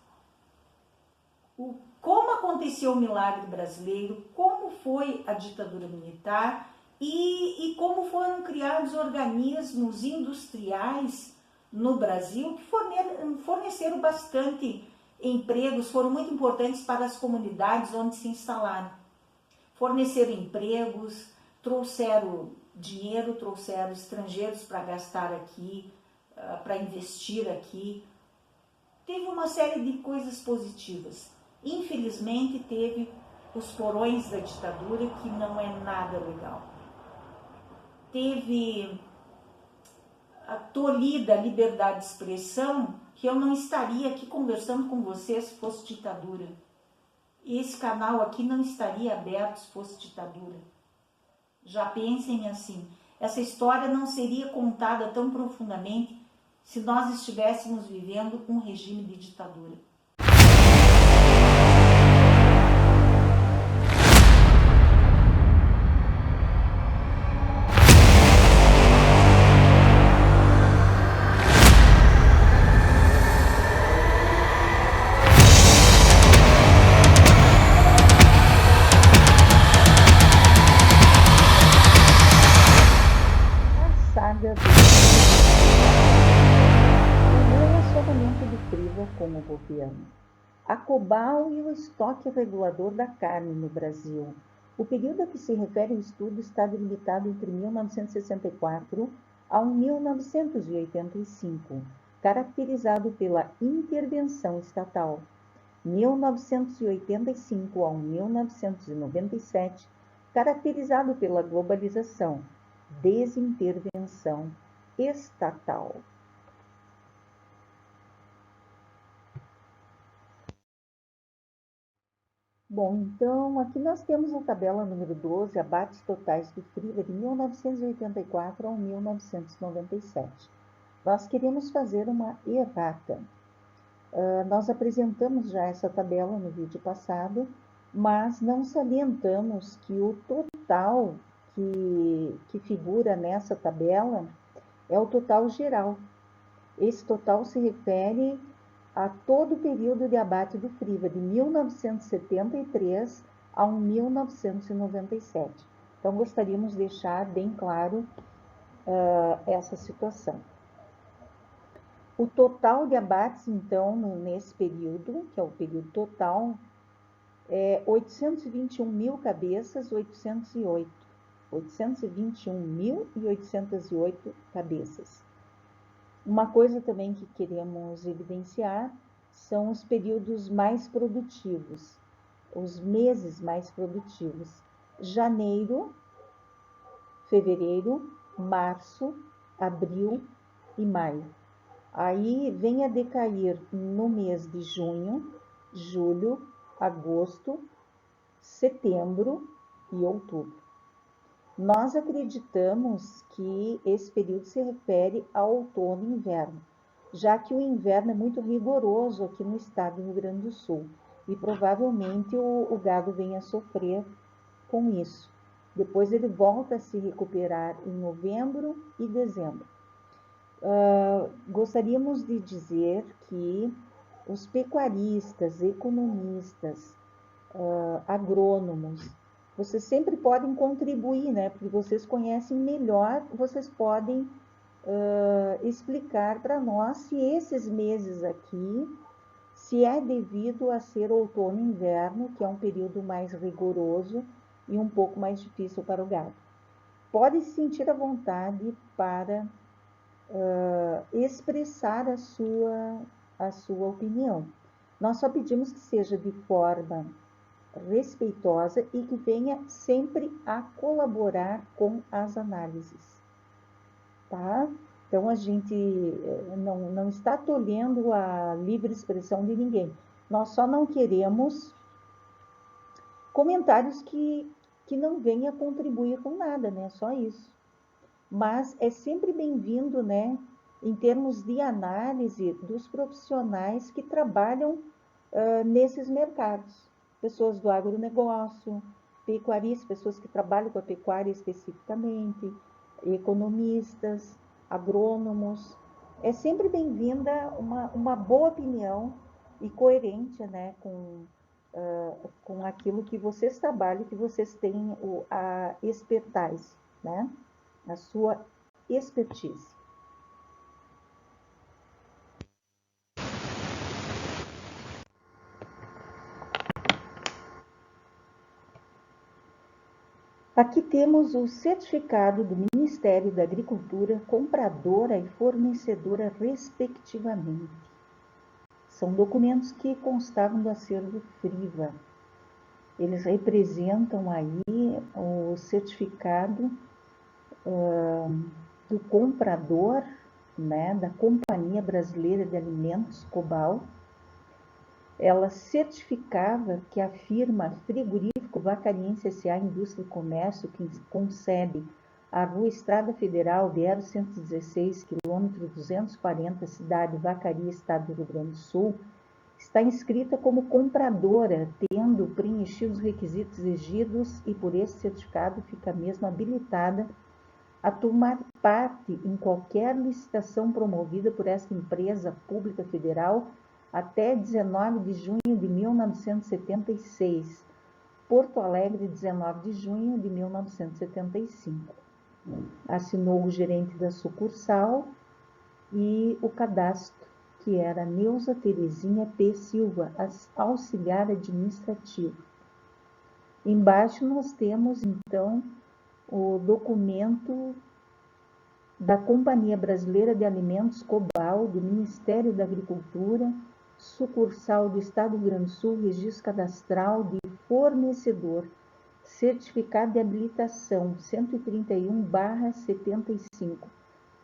como aconteceu o milagre brasileiro, como foi a ditadura militar e como foram criados organismos industriais no Brasil que forneceram bastante empregos, foram muito importantes para as comunidades onde se instalaram. Forneceram empregos, trouxeram dinheiro, trouxeram estrangeiros para gastar aqui, para investir aqui. Teve uma série de coisas positivas. Infelizmente, teve os porões da ditadura, que não é nada legal. Teve a tolhida liberdade de expressão, que eu não estaria aqui conversando com vocês se fosse ditadura. Esse canal aqui não estaria aberto se fosse ditadura. Já pensem assim, essa história não seria contada tão profundamente se nós estivéssemos vivendo um regime de ditadura. O relacionamento do Friva com o governo. A Cobal e o estoque regulador da carne no Brasil. O período a que se refere o estudo está delimitado entre 1964 a 1985, caracterizado pela intervenção estatal. 1985 a 1997, caracterizado pela globalização, desintervenção estatal. Bom, então aqui nós temos a tabela número 12, abates totais do Friva de 1984 a 1997. Nós queremos fazer uma errata. Nós apresentamos já essa tabela no vídeo passado, mas não salientamos que o total que figura nessa tabela é o total geral. Esse total se refere a todo o período de abate do Friva, de 1973 a 1997. Então, gostaríamos de deixar bem claro essa situação. O total de abates, então, nesse período, que é o período total, é 821 mil cabeças, 821.808 cabeças. Uma coisa também que queremos evidenciar são os períodos mais produtivos, os meses mais produtivos. Janeiro, fevereiro, março, abril e maio. Aí vem a decair no mês de junho, julho, agosto, setembro e outubro. Nós acreditamos que esse período se refere ao outono e inverno, já que o inverno é muito rigoroso aqui no estado do Rio Grande do Sul e provavelmente o gado venha a sofrer com isso. Depois ele volta a se recuperar em novembro e dezembro. Gostaríamos de dizer que os pecuaristas, economistas, agrônomos, vocês sempre podem contribuir, né? Porque vocês conhecem melhor, vocês podem explicar para nós se esses meses aqui, se é devido a ser outono e inverno, que é um período mais rigoroso e um pouco mais difícil para o gado. Pode se sentir à vontade para expressar a sua opinião. Nós só pedimos que seja de forma respeitosa e que venha sempre a colaborar com as análises, tá? Então, a gente não está tolhendo a livre expressão de ninguém. Nós só não queremos comentários que não venham a contribuir com nada, né? Só isso. Mas é sempre bem-vindo, né? Em termos de análise dos profissionais que trabalham nesses mercados. Pessoas do agronegócio, pecuaristas, pessoas que trabalham com a pecuária especificamente, economistas, agrônomos. É sempre bem-vinda uma boa opinião e coerente, né, com aquilo que vocês trabalham, que vocês têm a expertise, né, a sua expertise. Aqui temos o certificado do Ministério da Agricultura, compradora e fornecedora, respectivamente. São documentos que constavam do acervo FRIVA. Eles representam aí o certificado do comprador, né, da Companhia Brasileira de Alimentos, COBAL. Ela certificava que a firma Frigorífico Vacariense S.A. Indústria e Comércio, que concebe a Rua Estrada Federal, BR-116, quilômetro 240, cidade Vacaria, Estado do Rio Grande do Sul, está inscrita como compradora, tendo preenchido os requisitos exigidos e por esse certificado fica mesmo habilitada a tomar parte em qualquer licitação promovida por esta empresa pública federal até 19 de junho de 1976, Porto Alegre, 19 de junho de 1975. Assinou o gerente da sucursal e o cadastro, que era Neuza Terezinha P. Silva, auxiliar administrativo. Embaixo nós temos, então, o documento da Companhia Brasileira de Alimentos, COBAL, do Ministério da Agricultura, sucursal do Estado do Rio Grande do Sul, registro cadastral de fornecedor, certificado de habilitação 131/75.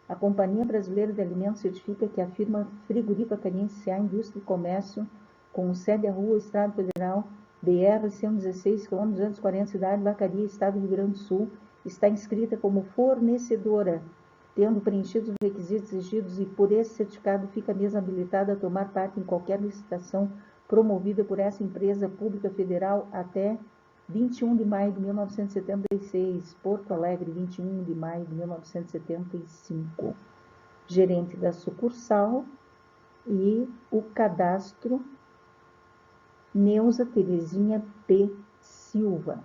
A Companhia Brasileira de Alimentos certifica que a firma Frigorífica Vacariense S.A. Indústria e Comércio, com sede à Rua Estrada Federal, BR-116, km 240, cidade Vacaria, Estado do Rio Grande do Sul, está inscrita como fornecedora, tendo preenchido os requisitos exigidos e por esse certificado fica mesmo habilitada a tomar parte em qualquer licitação promovida por essa empresa pública federal até 21 de maio de 1976, Porto Alegre, 21 de maio de 1975. Gerente da sucursal e o cadastro Neuza Terezinha P. Silva,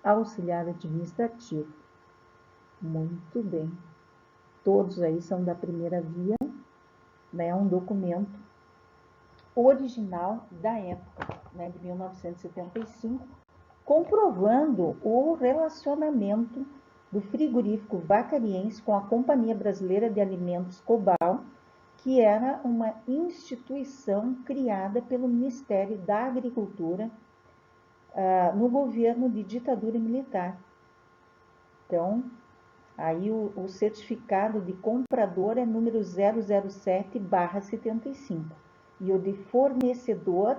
auxiliar administrativo. Muito bem. Todos aí são da primeira via, né? Um documento original da época, né, de 1975, comprovando o relacionamento do frigorífico vacariense com a Companhia Brasileira de Alimentos, COBAL, que era uma instituição criada pelo Ministério da Agricultura no governo de ditadura militar. Então, aí o certificado de comprador é número 007/75 e o de fornecedor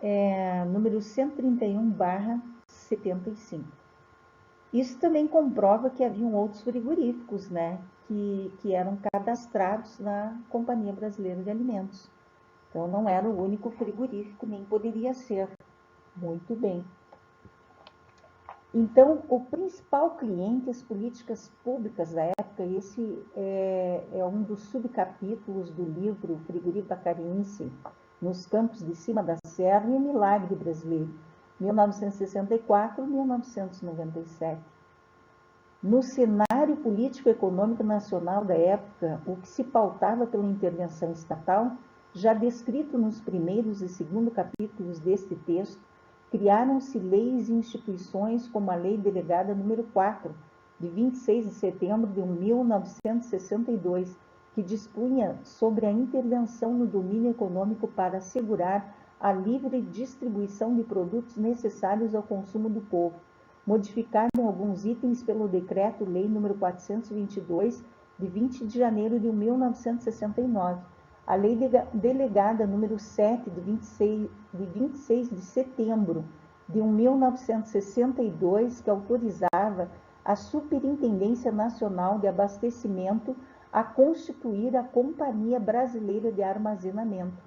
é número 131/75. Isso também comprova que haviam outros frigoríficos, né, que eram cadastrados na Companhia Brasileira de Alimentos. Então, não era o único frigorífico, nem poderia ser. Muito bem. Então, o principal cliente, as políticas públicas da época, esse é um dos subcapítulos do livro Frigorífico Vacariense nos Campos de Cima da Serra e o Milagre Brasileiro, 1964-1997. No cenário político-econômico nacional da época, o que se pautava pela intervenção estatal, já descrito nos primeiros e segundo capítulos deste texto, criaram-se leis e instituições como a Lei Delegada número 4, de 26 de setembro de 1962, que dispunha sobre a intervenção no domínio econômico para assegurar a livre distribuição de produtos necessários ao consumo do povo, modificado em alguns itens pelo Decreto-Lei nº 422, de 20 de janeiro de 1969, a Lei Delegada número 7, de 26 de setembro de 1962, que autorizava a Superintendência Nacional de Abastecimento a constituir a Companhia Brasileira de Armazenamento.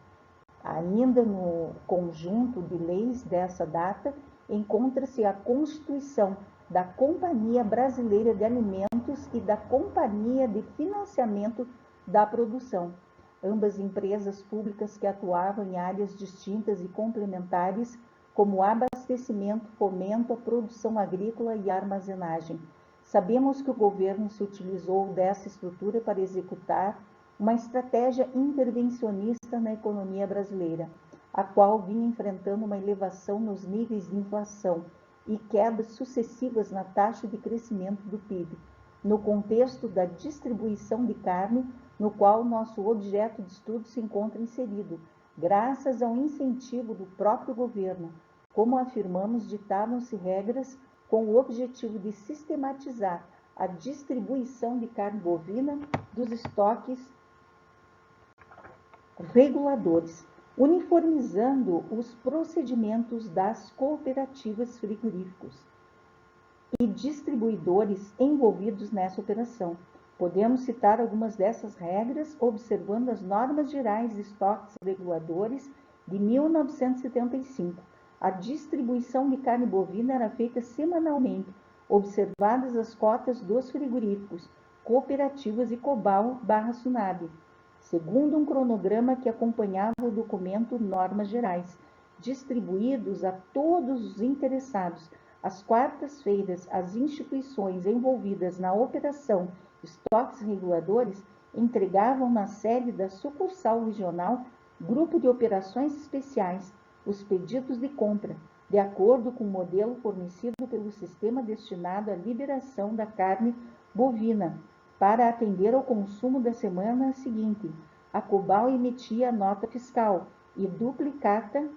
Ainda no conjunto de leis dessa data, encontra-se a constituição da Companhia Brasileira de Alimentos e da Companhia de Financiamento da Produção, ambas empresas públicas que atuavam em áreas distintas e complementares, como abastecimento, fomento, a produção agrícola e armazenagem. Sabemos que o governo se utilizou dessa estrutura para executar uma estratégia intervencionista na economia brasileira, a qual vinha enfrentando uma elevação nos níveis de inflação e quedas sucessivas na taxa de crescimento do PIB, no contexto da distribuição de carne, no qual nosso objeto de estudo se encontra inserido, graças ao incentivo do próprio governo. Como afirmamos, ditavam-se regras com o objetivo de sistematizar a distribuição de carne bovina dos estoques reguladores, uniformizando os procedimentos das cooperativas frigoríficos e distribuidores envolvidos nessa operação. Podemos citar algumas dessas regras observando as normas gerais de estoques reguladores de 1975. A distribuição de carne bovina era feita semanalmente, observadas as cotas dos frigoríficos, cooperativas e COBAL/SUNAB, segundo um cronograma que acompanhava o documento Normas Gerais, distribuídos a todos os interessados. Às quartas-feiras, as instituições envolvidas na operação estoques reguladores entregavam na sede da sucursal regional, grupo de operações especiais, os pedidos de compra, de acordo com o modelo fornecido pelo sistema destinado à liberação da carne bovina, para atender ao consumo da semana seguinte. A COBAL emitia a nota fiscal e duplicata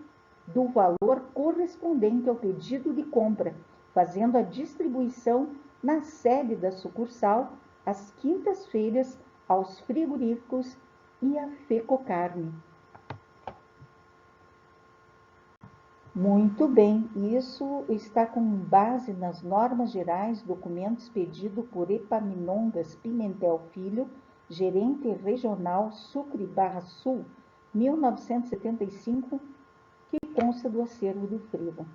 do valor correspondente ao pedido de compra, fazendo a distribuição na sede da sucursal às quintas-feiras aos frigoríficos e à FECOCARNE. Muito bem, isso está com base nas normas gerais, documento expedido por Epaminondas Pimentel Filho, gerente regional Sucre/Sul, 1975, que consta do acervo do FRIVA.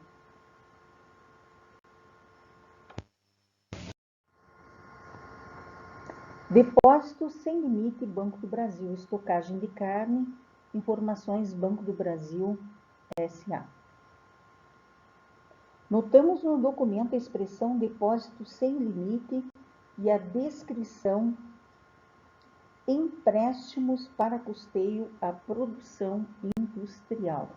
Depósitos sem limite, Banco do Brasil, estocagem de carne, informações Banco do Brasil, S.A. Notamos no documento a expressão depósito sem limite e a descrição empréstimos para custeio à produção industrial.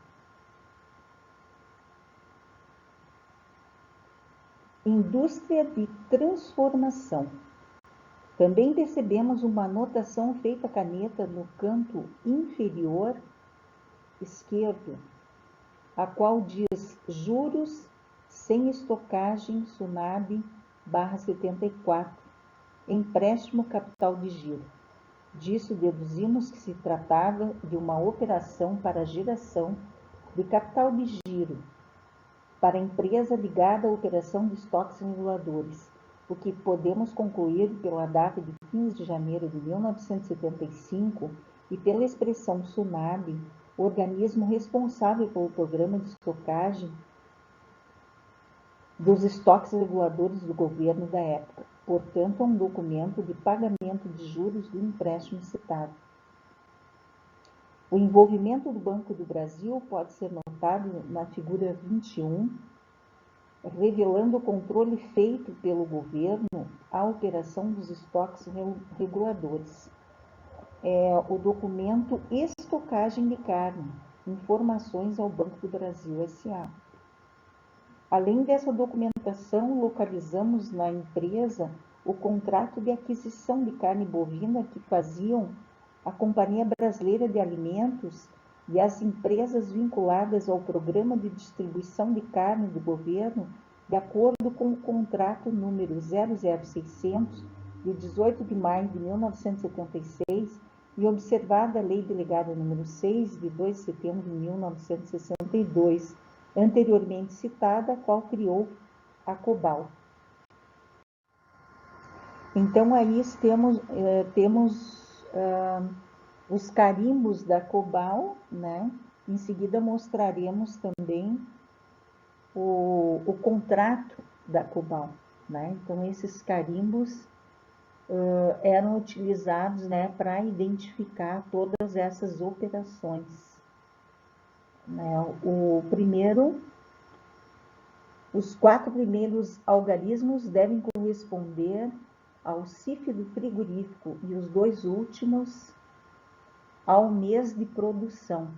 Indústria de transformação. Também percebemos uma anotação feita à caneta no canto inferior esquerdo, a qual diz juros sem estocagem SUNAB/74, empréstimo capital de giro. Disso deduzimos que se tratava de uma operação para geração de capital de giro para a empresa ligada à operação de estoques reguladores, o que podemos concluir pela data de 15 de janeiro de 1975 e pela expressão SUNAB, organismo responsável pelo programa de estocagem dos estoques reguladores do governo da época. Portanto, é um documento de pagamento de juros do empréstimo citado. O envolvimento do Banco do Brasil pode ser notado na figura 21, revelando o controle feito pelo governo à operação dos estoques reguladores. O documento Estocagem de Carne, informações ao Banco do Brasil S.A. Além dessa documentação, localizamos na empresa o contrato de aquisição de carne bovina que faziam a Companhia Brasileira de Alimentos e as empresas vinculadas ao Programa de Distribuição de Carne do Governo, de acordo com o contrato número 00600, de 18 de maio de 1976, e observada a Lei Delegada número 6, de 2 de setembro de 1962, anteriormente citada, a qual criou a COBAL. Então, aí temos os carimbos da COBAL, né? Em seguida mostraremos também o contrato da COBAL, né? Então, esses carimbos eram utilizados, né, para identificar todas essas operações. Né? Os 4 primeiros algarismos devem corresponder ao CIF do frigorífico e os 2 últimos ao mês de produção.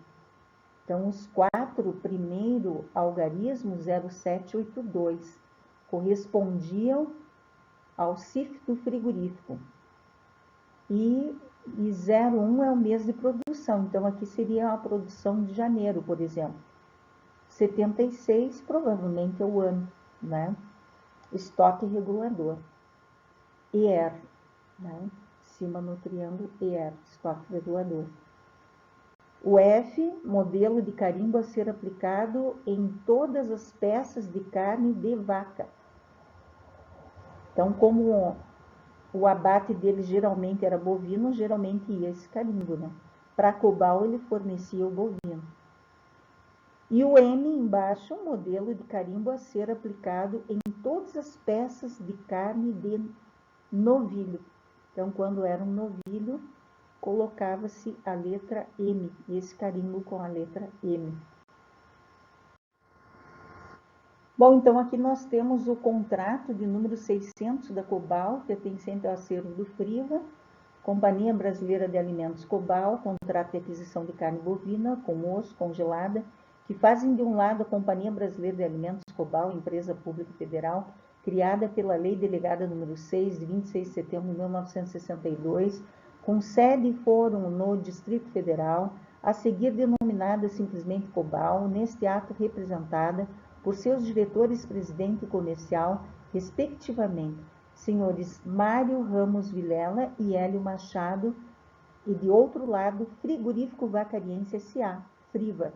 Então, os 4 primeiros algarismos 0782 correspondiam ao CIF do frigorífico e 01 é o mês de produção. Então, aqui seria a produção de janeiro, por exemplo. 76 provavelmente é o ano, né? Estoque regulador. ER, né? Cima no triângulo ER, estoque regulador. O F, modelo de carimbo a ser aplicado em todas as peças de carne de vaca. Então, como o abate dele geralmente era bovino, geralmente ia esse carimbo, né? Para a COBAL, ele fornecia o bovino. E o M embaixo, modelo de carimbo a ser aplicado em todas as peças de carne de novilho. Então, quando era um novilho, colocava-se a letra M, esse carimbo com a letra M. Bom, então aqui nós temos o contrato de número 600 da COBAL, pertencente ao acervo do FRIVA, Companhia Brasileira de Alimentos COBAL, contrato de aquisição de carne bovina com osso congelada, que fazem de um lado a Companhia Brasileira de Alimentos COBAL, empresa pública federal, criada pela Lei Delegada número 6, de 26 de setembro de 1962, com sede e fórum no Distrito Federal, a seguir denominada simplesmente COBAL, neste ato representada por seus diretores presidente e comercial, respectivamente, senhores Mário Ramos Vilela e Hélio Machado, e de outro lado, Frigorífico Vacariense S.A., FRIVA,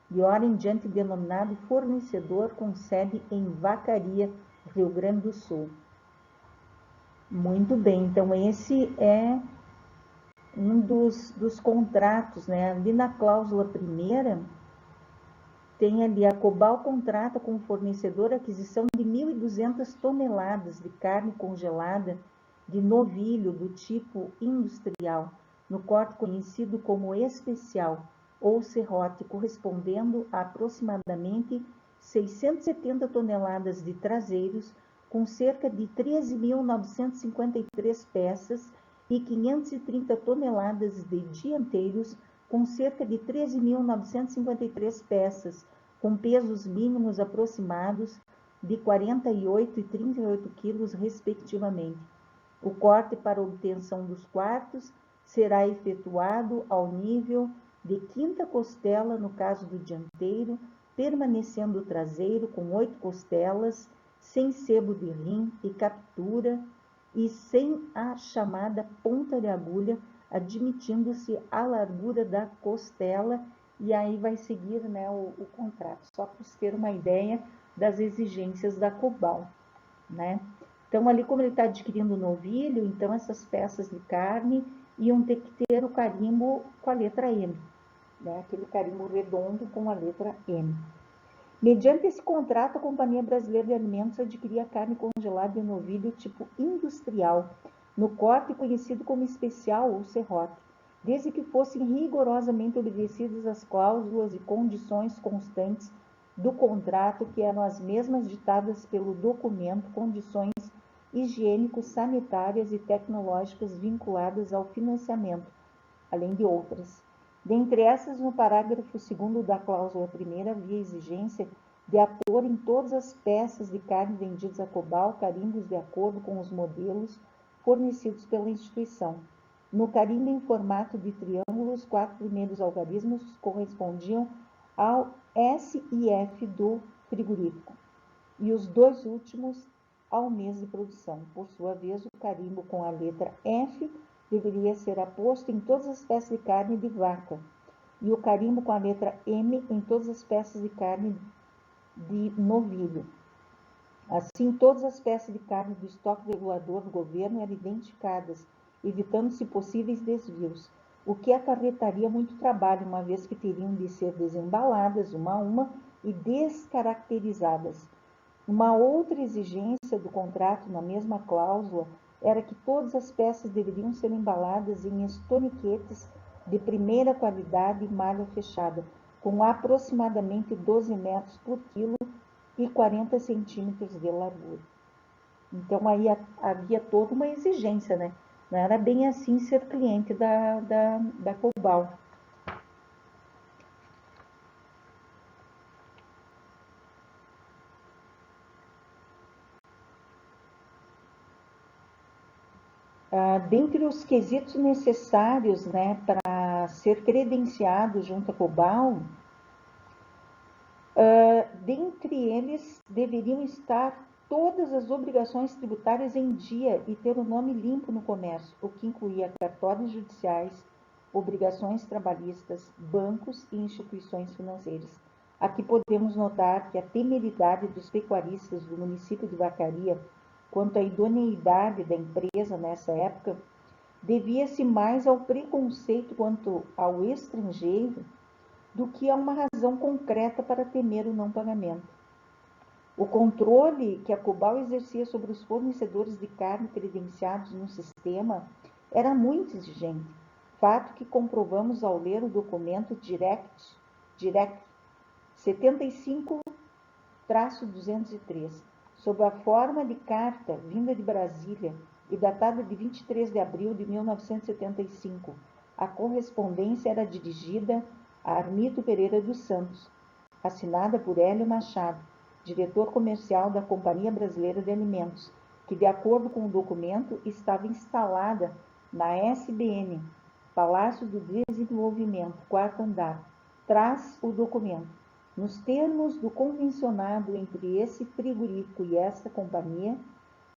de hora em diante denominado fornecedor com sede em Vacaria, Rio Grande do Sul. Muito bem, então esse é um dos contratos, né? Ali na cláusula primeira, tem ali a COBAL contrata com o fornecedor a aquisição de 1.200 toneladas de carne congelada de novilho do tipo industrial, no corte conhecido como especial, ou serrote, correspondendo a aproximadamente 670 toneladas de traseiros, com cerca de 13.953 peças, e 530 toneladas de dianteiros, com cerca de 13.953 peças, com pesos mínimos aproximados de 48 e 38 quilos, respectivamente. O corte para obtenção dos quartos será efetuado ao nível de quinta costela no caso do dianteiro, permanecendo o traseiro com 8 costelas, sem sebo de rim e captura e sem a chamada ponta de agulha, admitindo-se a largura da costela, e aí vai seguir, né, o contrato, só para você ter uma ideia das exigências da COBAL, né? Então, ali como ele está adquirindo novilho, então essas peças de carne iam ter que ter o carimbo com a letra M, né? Aquele carimbo redondo com a letra M. Mediante esse contrato, a Companhia Brasileira de Alimentos adquiria carne congelada de novilho tipo industrial, no corte conhecido como especial ou serrote, desde que fossem rigorosamente obedecidas as cláusulas e condições constantes do contrato, que eram as mesmas ditadas pelo documento, condições higiênico-sanitárias e tecnológicas vinculadas ao financiamento, além de outras. Dentre essas, no parágrafo 2º da cláusula 1ª, havia exigência de apor em todas as peças de carne vendidas a Cobal carimbos de acordo com os modelos fornecidos pela instituição. No carimbo em formato de triângulo, os 4 primeiros algarismos correspondiam ao S e F do frigorífico, e os 2 últimos ao mês de produção. Por sua vez, o carimbo com a letra F deveria ser aposto em todas as peças de carne de vaca, e o carimbo com a letra M em todas as peças de carne de novilho. Assim, todas as peças de carne do estoque regulador do governo eram identificadas, evitando-se possíveis desvios, o que acarretaria muito trabalho, uma vez que teriam de ser desembaladas uma a uma e descaracterizadas. Uma outra exigência do contrato, na mesma cláusula, era que todas as peças deveriam ser embaladas em estoniquetes de primeira qualidade e malha fechada, com aproximadamente 12 metros por quilo e 40 centímetros de largura. Então, aí havia toda uma exigência, né? Não era bem assim ser cliente da Cobal. Dentre os quesitos necessários, né, para ser credenciado junto à Cobal, dentre eles deveriam estar todas as obrigações tributárias em dia e ter o nome limpo no comércio, o que incluía cartórios judiciais, obrigações trabalhistas, bancos e instituições financeiras. Aqui podemos notar que a temeridade dos pecuaristas do município de Vacaria quanto à idoneidade da empresa nessa época devia-se mais ao preconceito quanto ao estrangeiro do que a uma razão concreta para temer o não pagamento. O controle que a Cobal exercia sobre os fornecedores de carne credenciados no sistema era muito exigente, fato que comprovamos ao ler o documento Direct 75-203, sob a forma de carta vinda de Brasília e datada de 23 de abril de 1975. A correspondência era dirigida a Armito Pereira dos Santos, assinada por Hélio Machado, diretor comercial da Companhia Brasileira de Alimentos, que, de acordo com o documento, estava instalada na SBN, Palácio do Desenvolvimento, 4º andar. Traz o documento. Nos termos do convencionado entre esse frigorífico e esta companhia,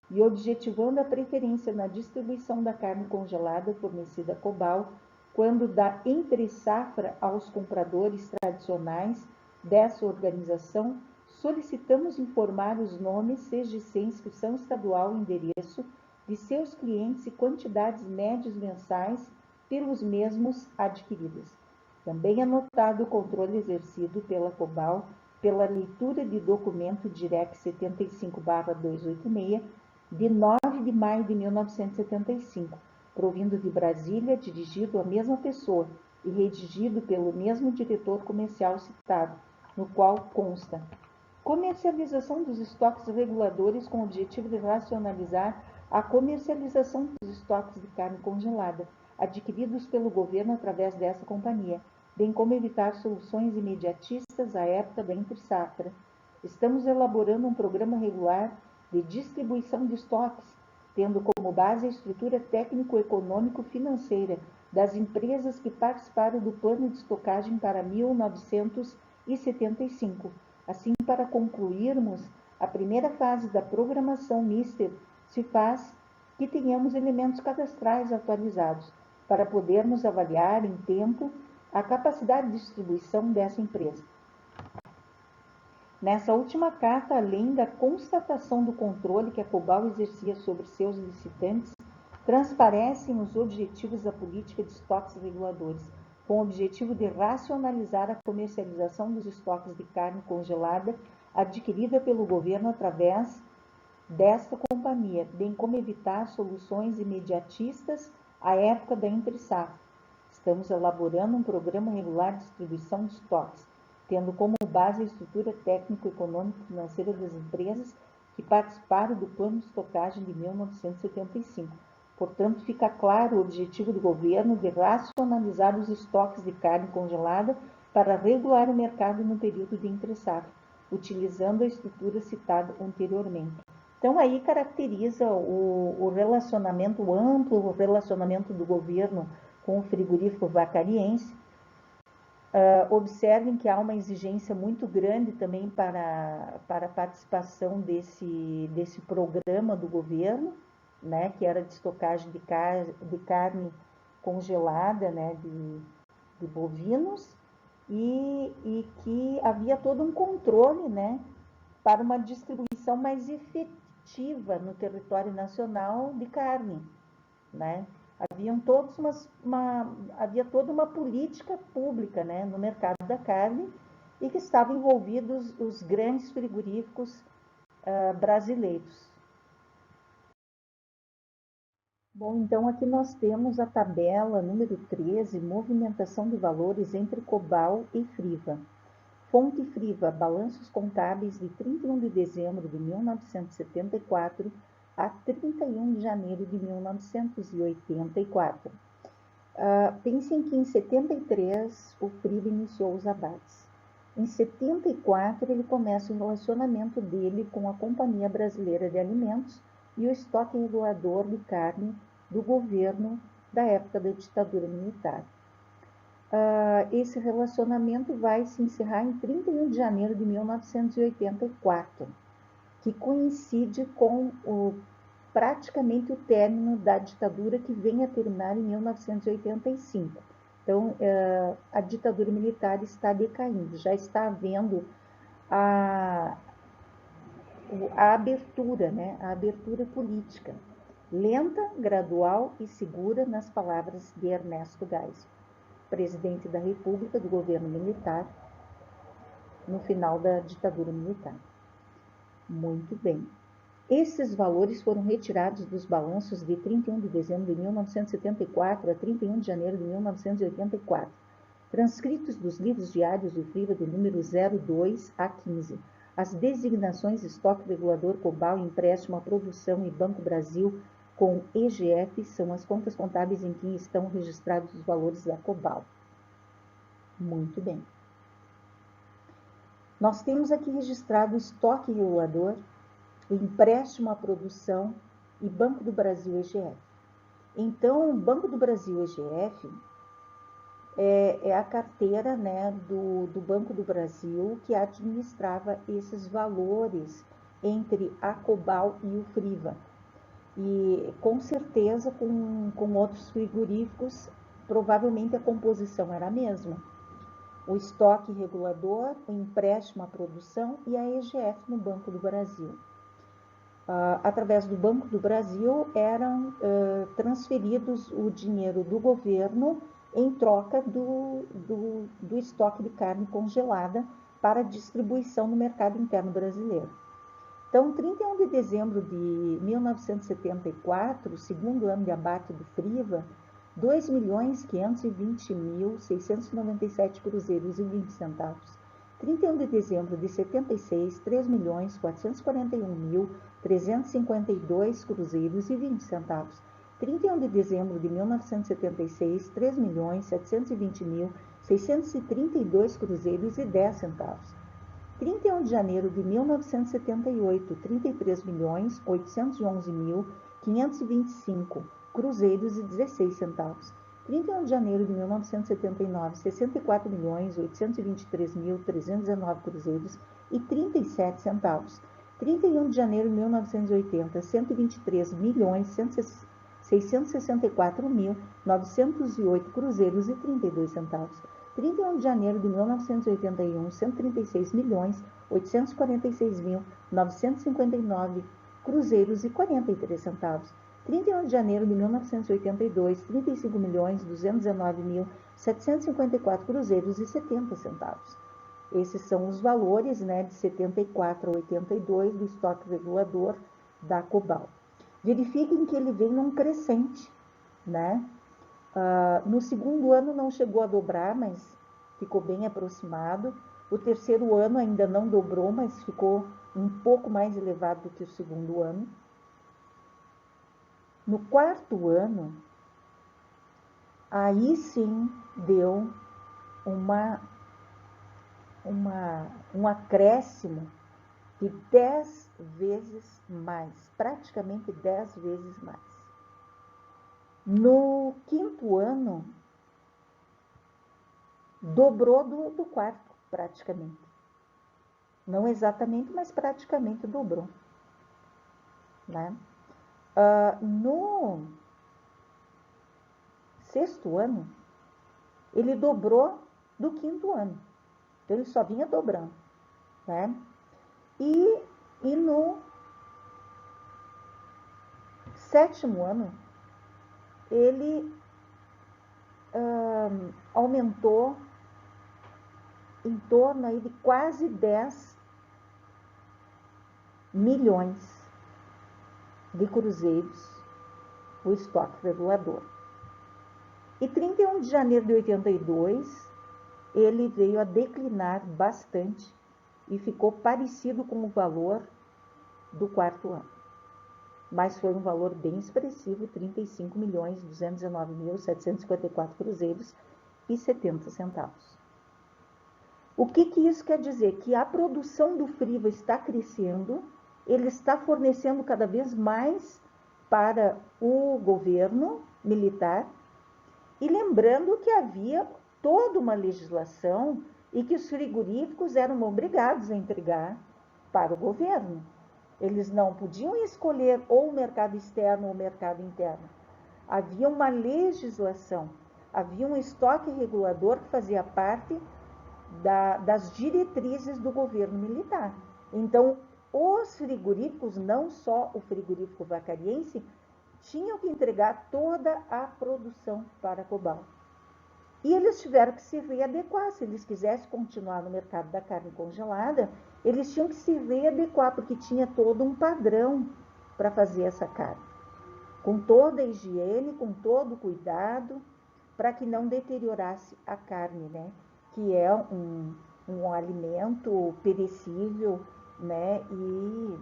e objetivando a preferência na distribuição da carne congelada fornecida a Cobal, quando da entre-safra aos compradores tradicionais dessa organização, solicitamos informar os nomes, CGC, inscrição estadual e endereço de seus clientes e quantidades médias mensais pelos mesmos adquiridas. Também anotado o controle exercido pela Cobal pela leitura de documento Direct 75/286, de 9 de maio de 1975, provindo de Brasília, dirigido à mesma pessoa e redigido pelo mesmo diretor comercial citado, no qual consta: comercialização dos estoques reguladores com o objetivo de racionalizar a comercialização dos estoques de carne congelada, adquiridos pelo governo através dessa companhia, bem como evitar soluções imediatistas à época da entre-safra. Estamos elaborando um programa regular de distribuição de estoques, tendo como base a estrutura técnico-econômico-financeira das empresas que participaram do plano de estocagem para 1975. Assim, para concluirmos a primeira fase da programação MISTER, se faz que tenhamos elementos cadastrais atualizados, para podermos avaliar em tempo a capacidade de distribuição dessa empresa. Nessa última carta, além da constatação do controle que a Cobal exercia sobre seus licitantes, transparecem os objetivos da política de estoques reguladores, com o objetivo de racionalizar a comercialização dos estoques de carne congelada adquirida pelo governo através desta companhia, bem como evitar soluções imediatistas à época da entre-safra. Estamos elaborando um programa regular de distribuição de estoques, tendo como base a estrutura técnico-econômica e financeira das empresas que participaram do Plano de Estocagem de 1975. Portanto, fica claro o objetivo do governo de racionalizar os estoques de carne congelada para regular o mercado no período de entre-safra, utilizando a estrutura citada anteriormente. Então, aí caracteriza o relacionamento, o amplo relacionamento do governo com o frigorífico vacariense. Observem que há uma exigência muito grande também para a participação desse programa do governo, né, que era de estocagem de carne congelada, né, de bovinos, e que havia todo um controle, né, para uma distribuição mais efetiva no território nacional de carne, né? Havia toda uma política pública, né, no mercado da carne e que estavam envolvidos os grandes frigoríficos brasileiros. Bom, então aqui nós temos a tabela número 13, movimentação de valores entre Cobal e Friva. Fonte Friva, balanços contábeis de 31 de dezembro de 1974 a 31 de janeiro de 1984. Pensem que em 73 o Friva iniciou os abates. Em 74 ele começa o relacionamento dele com a Companhia Brasileira de Alimentos e o estoque regulador de carne do governo da época da ditadura militar. Esse relacionamento vai se encerrar em 31 de janeiro de 1984, que coincide com praticamente o término da ditadura, que vem a terminar em 1985. Então, a ditadura militar está decaindo, já está havendo a abertura, né? A abertura política, lenta, gradual e segura, nas palavras de Ernesto Geisel, presidente da República do governo militar, no final da ditadura militar. Muito bem. Esses valores foram retirados dos balanços de 31 de dezembro de 1974 a 31 de janeiro de 1984, transcritos dos livros diários do Friva do número 02 a 15. As designações estoque regulador, Cobal, empréstimo à produção e Banco Brasil com EGF são as contas contábeis em que estão registrados os valores da Cobal. Muito bem. Nós temos aqui registrado o estoque regulador, o empréstimo à produção e Banco do Brasil EGF. Então, o Banco do Brasil EGF é a carteira, né, do Banco do Brasil que administrava esses valores entre a Cobal e o Friva. E com certeza com outros frigoríficos, provavelmente a composição era a mesma. O estoque regulador, o empréstimo à produção e a EGF no Banco do Brasil. Através do Banco do Brasil eram transferidos o dinheiro do governo em troca do estoque de carne congelada para distribuição no mercado interno brasileiro. Então, 31 de dezembro de 1974, segundo ano de abate do Friva, 2.520.697 cruzeiros e 20 centavos. 31 de dezembro de 76, 3.441.352 cruzeiros e 20 centavos. 31 de dezembro de 1976, 3.720.632 cruzeiros e 10 centavos. 31 de janeiro de 1978, 33.811.525 cruzeiros e 16 centavos. 31 de janeiro de 1979, 64.823.319 cruzeiros e 37 centavos. 31 de janeiro de 1980, 123.664.908 cruzeiros e 32 centavos. 31 de janeiro de 1981, 136.846.959 cruzeiros e 43 centavos. 31 de janeiro de 1982, 35.219.754 cruzeiros e 70 centavos. Esses são os valores, né, de 74 a 82 do estoque regulador da Cobal. Verifiquem que ele vem num crescente, né? No segundo ano não chegou a dobrar, mas ficou bem aproximado. O terceiro ano ainda não dobrou, mas ficou um pouco mais elevado do que o segundo ano. No quarto ano, aí sim deu um acréscimo de 10 vezes mais, praticamente 10 vezes mais. No quinto ano, dobrou do quarto, praticamente. Não exatamente, mas praticamente dobrou. Né? No sexto ano, ele dobrou do quinto ano. Então, ele só vinha dobrando. Né? E no sétimo ano, ele aumentou em torno aí de quase 10 milhões de cruzeiros o estoque regulador. E 31 de janeiro de 82, ele veio a declinar bastante e ficou parecido com o valor do quarto ano. Mas foi um valor bem expressivo, 35.219.754 cruzeiros e 70 centavos. O que isso quer dizer? Que a produção do FRIVA está crescendo, ele está fornecendo cada vez mais para o governo militar, e lembrando que havia toda uma legislação e que os frigoríficos eram obrigados a entregar para o governo. Eles não podiam escolher ou o mercado externo ou o mercado interno. Havia uma legislação, havia um estoque regulador que fazia parte das diretrizes do governo militar. Então, os frigoríficos, não só o frigorífico vacariense, tinham que entregar toda a produção para a Cobal. E eles tiveram que se readequar. Se eles quisessem continuar no mercado da carne congelada, eles tinham que se readequar, porque tinha todo um padrão para fazer essa carne. Com toda a higiene, com todo o cuidado, para que não deteriorasse a carne, né? Que é um alimento perecível, né? E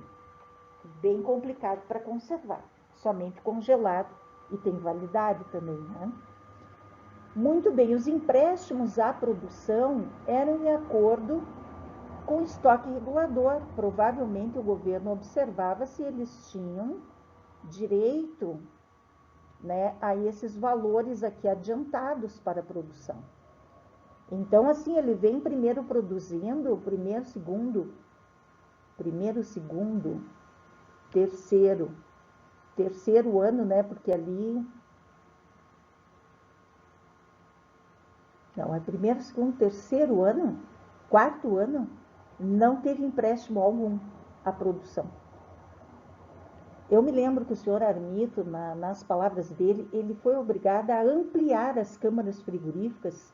bem complicado para conservar. Somente congelado e tem validade também, né? Muito bem, os empréstimos à produção eram de acordo com o estoque regulador. Provavelmente o governo observava se eles tinham direito, né, a esses valores aqui adiantados para a produção. Então, assim, ele vem primeiro produzindo, primeiro, segundo, terceiro ano, né, porque ali... Não, é primeiro, segundo, terceiro ano, quarto ano, não teve empréstimo algum à produção. Eu me lembro que o senhor Armito, nas palavras dele, ele foi obrigado a ampliar as câmaras frigoríficas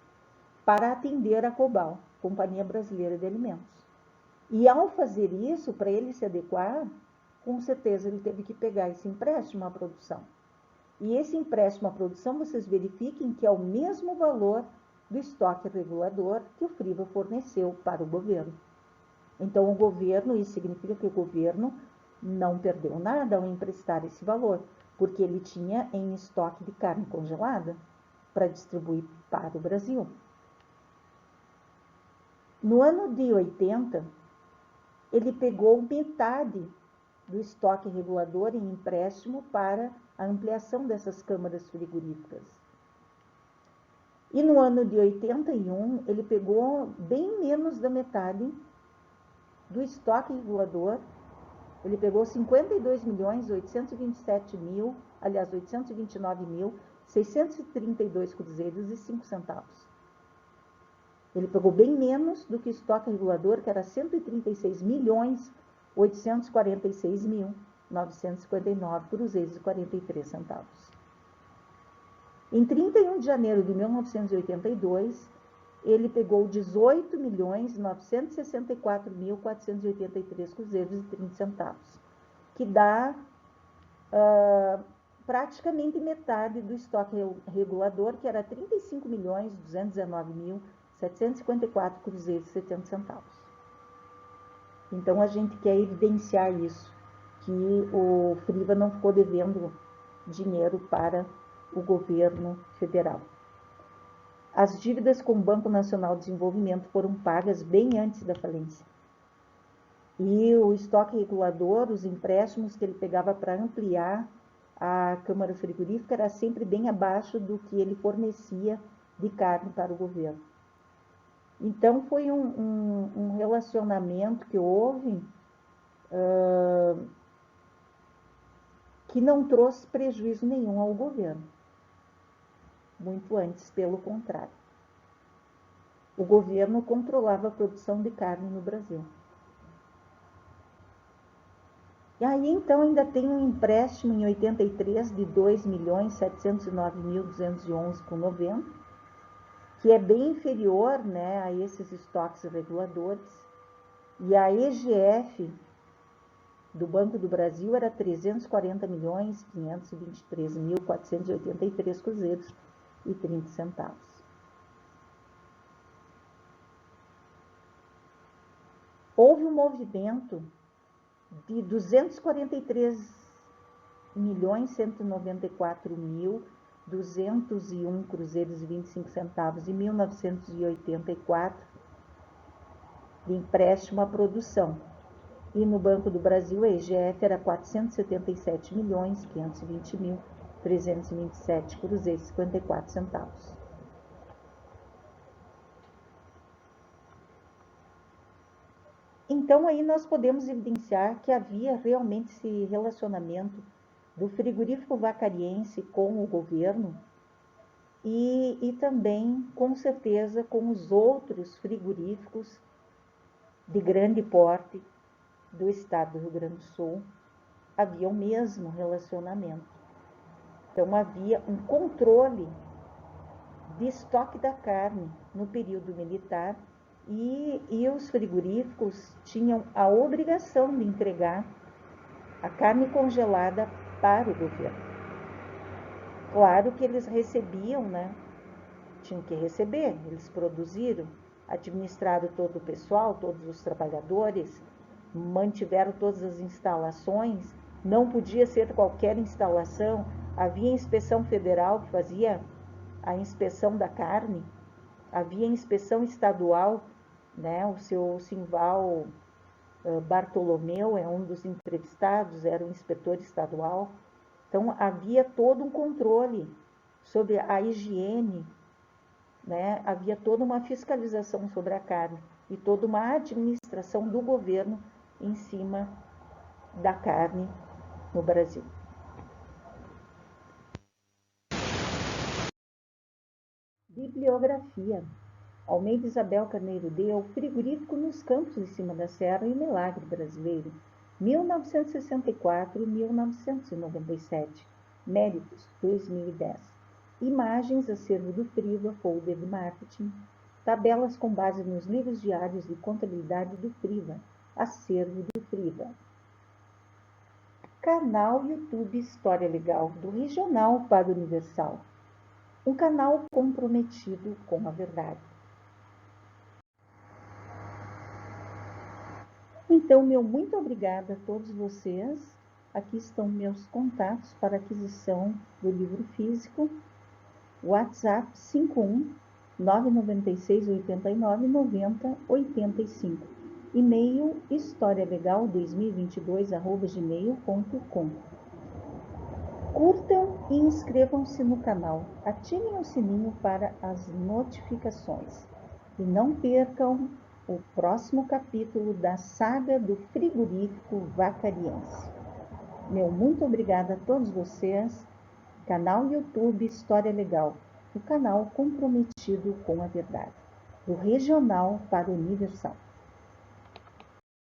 para atender a Cobal, Companhia Brasileira de Alimentos. E ao fazer isso, para ele se adequar, com certeza ele teve que pegar esse empréstimo à produção. E esse empréstimo à produção, vocês verifiquem que é o mesmo valor do estoque regulador que o FRIVA forneceu para o governo. Então, o governo, isso significa que o governo não perdeu nada ao emprestar esse valor, porque ele tinha em estoque de carne congelada para distribuir para o Brasil. No ano de 80, ele pegou metade do estoque regulador em empréstimo para a ampliação dessas câmaras frigoríficas. E no ano de 81, ele pegou bem menos da metade do estoque regulador. Ele pegou 829.632 cruzeiros e 5 centavos. Ele pegou bem menos do que o estoque regulador, que era 136.846.959 cruzeiros e 43 centavos. Em 31 de janeiro de 1982, ele pegou 18.964.483 cruzeiros e 30 centavos, que dá praticamente metade do estoque regulador, que era 35.219.1 754 cruzeiros e 70 centavos. Então, a gente quer evidenciar isso, que o Friva não ficou devendo dinheiro para o governo federal. As dívidas com o Banco Nacional de Desenvolvimento foram pagas bem antes da falência. E o estoque regulador, os empréstimos que ele pegava para ampliar a Câmara Frigorífica, era sempre bem abaixo do que ele fornecia de carne para o governo. Então, foi um relacionamento que houve que não trouxe prejuízo nenhum ao governo. Muito antes, pelo contrário. O governo controlava a produção de carne no Brasil. E aí, então, ainda tem um empréstimo em 83 de 2.709.211,90, que é bem inferior, né, a esses estoques reguladores. E a EGF do Banco do Brasil era 340.523.483 cruzeiros e 30 centavos. Houve um movimento de 243.194.201 cruzeiros e 25 centavos em 1984 de empréstimo à produção. E no Banco do Brasil, a EGF era 477.520.327 cruzeiros e 54 centavos. Então, aí nós podemos evidenciar que havia realmente esse relacionamento do frigorífico vacariense com o governo e também, com certeza, com os outros frigoríficos de grande porte do estado do Rio Grande do Sul. Havia o mesmo relacionamento. Então, havia um controle de estoque da carne no período militar e os frigoríficos tinham a obrigação de entregar a carne congelada para o governo. Claro que eles recebiam, né? Tinham que receber, eles produziram, administraram todo o pessoal, todos os trabalhadores, mantiveram todas as instalações, não podia ser qualquer instalação, havia inspeção federal que fazia a inspeção da carne, havia inspeção estadual, né? O seu Simval Bartolomeu é um dos entrevistados, era o inspetor estadual. Então, havia todo um controle sobre a higiene, né? Havia toda uma fiscalização sobre a carne e toda uma administração do governo em cima da carne no Brasil. Bibliografia. Almeida Isabel Carneiro D. O Frigorífico nos Campos de Cima da Serra e o Milagre Brasileiro, 1964 e 1997. Méritos, 2010. Imagens, acervo do Friva, folder de marketing. Tabelas com base nos livros diários de contabilidade do Friva, acervo do Friva. Canal YouTube História Legal, do Regional para o Universal. Um canal comprometido com a verdade. Então, meu muito obrigada a todos vocês. Aqui estão meus contatos para aquisição do livro físico. WhatsApp 51 996 89 90 85. E-mail historialegal2022@gmail.com. Curtam e inscrevam-se no canal. Ativem o sininho para as notificações. E não percam o próximo capítulo da saga do frigorífico vacariense. Meu muito obrigada a todos vocês. Canal YouTube História Legal, o canal comprometido com a verdade, do regional para o universal.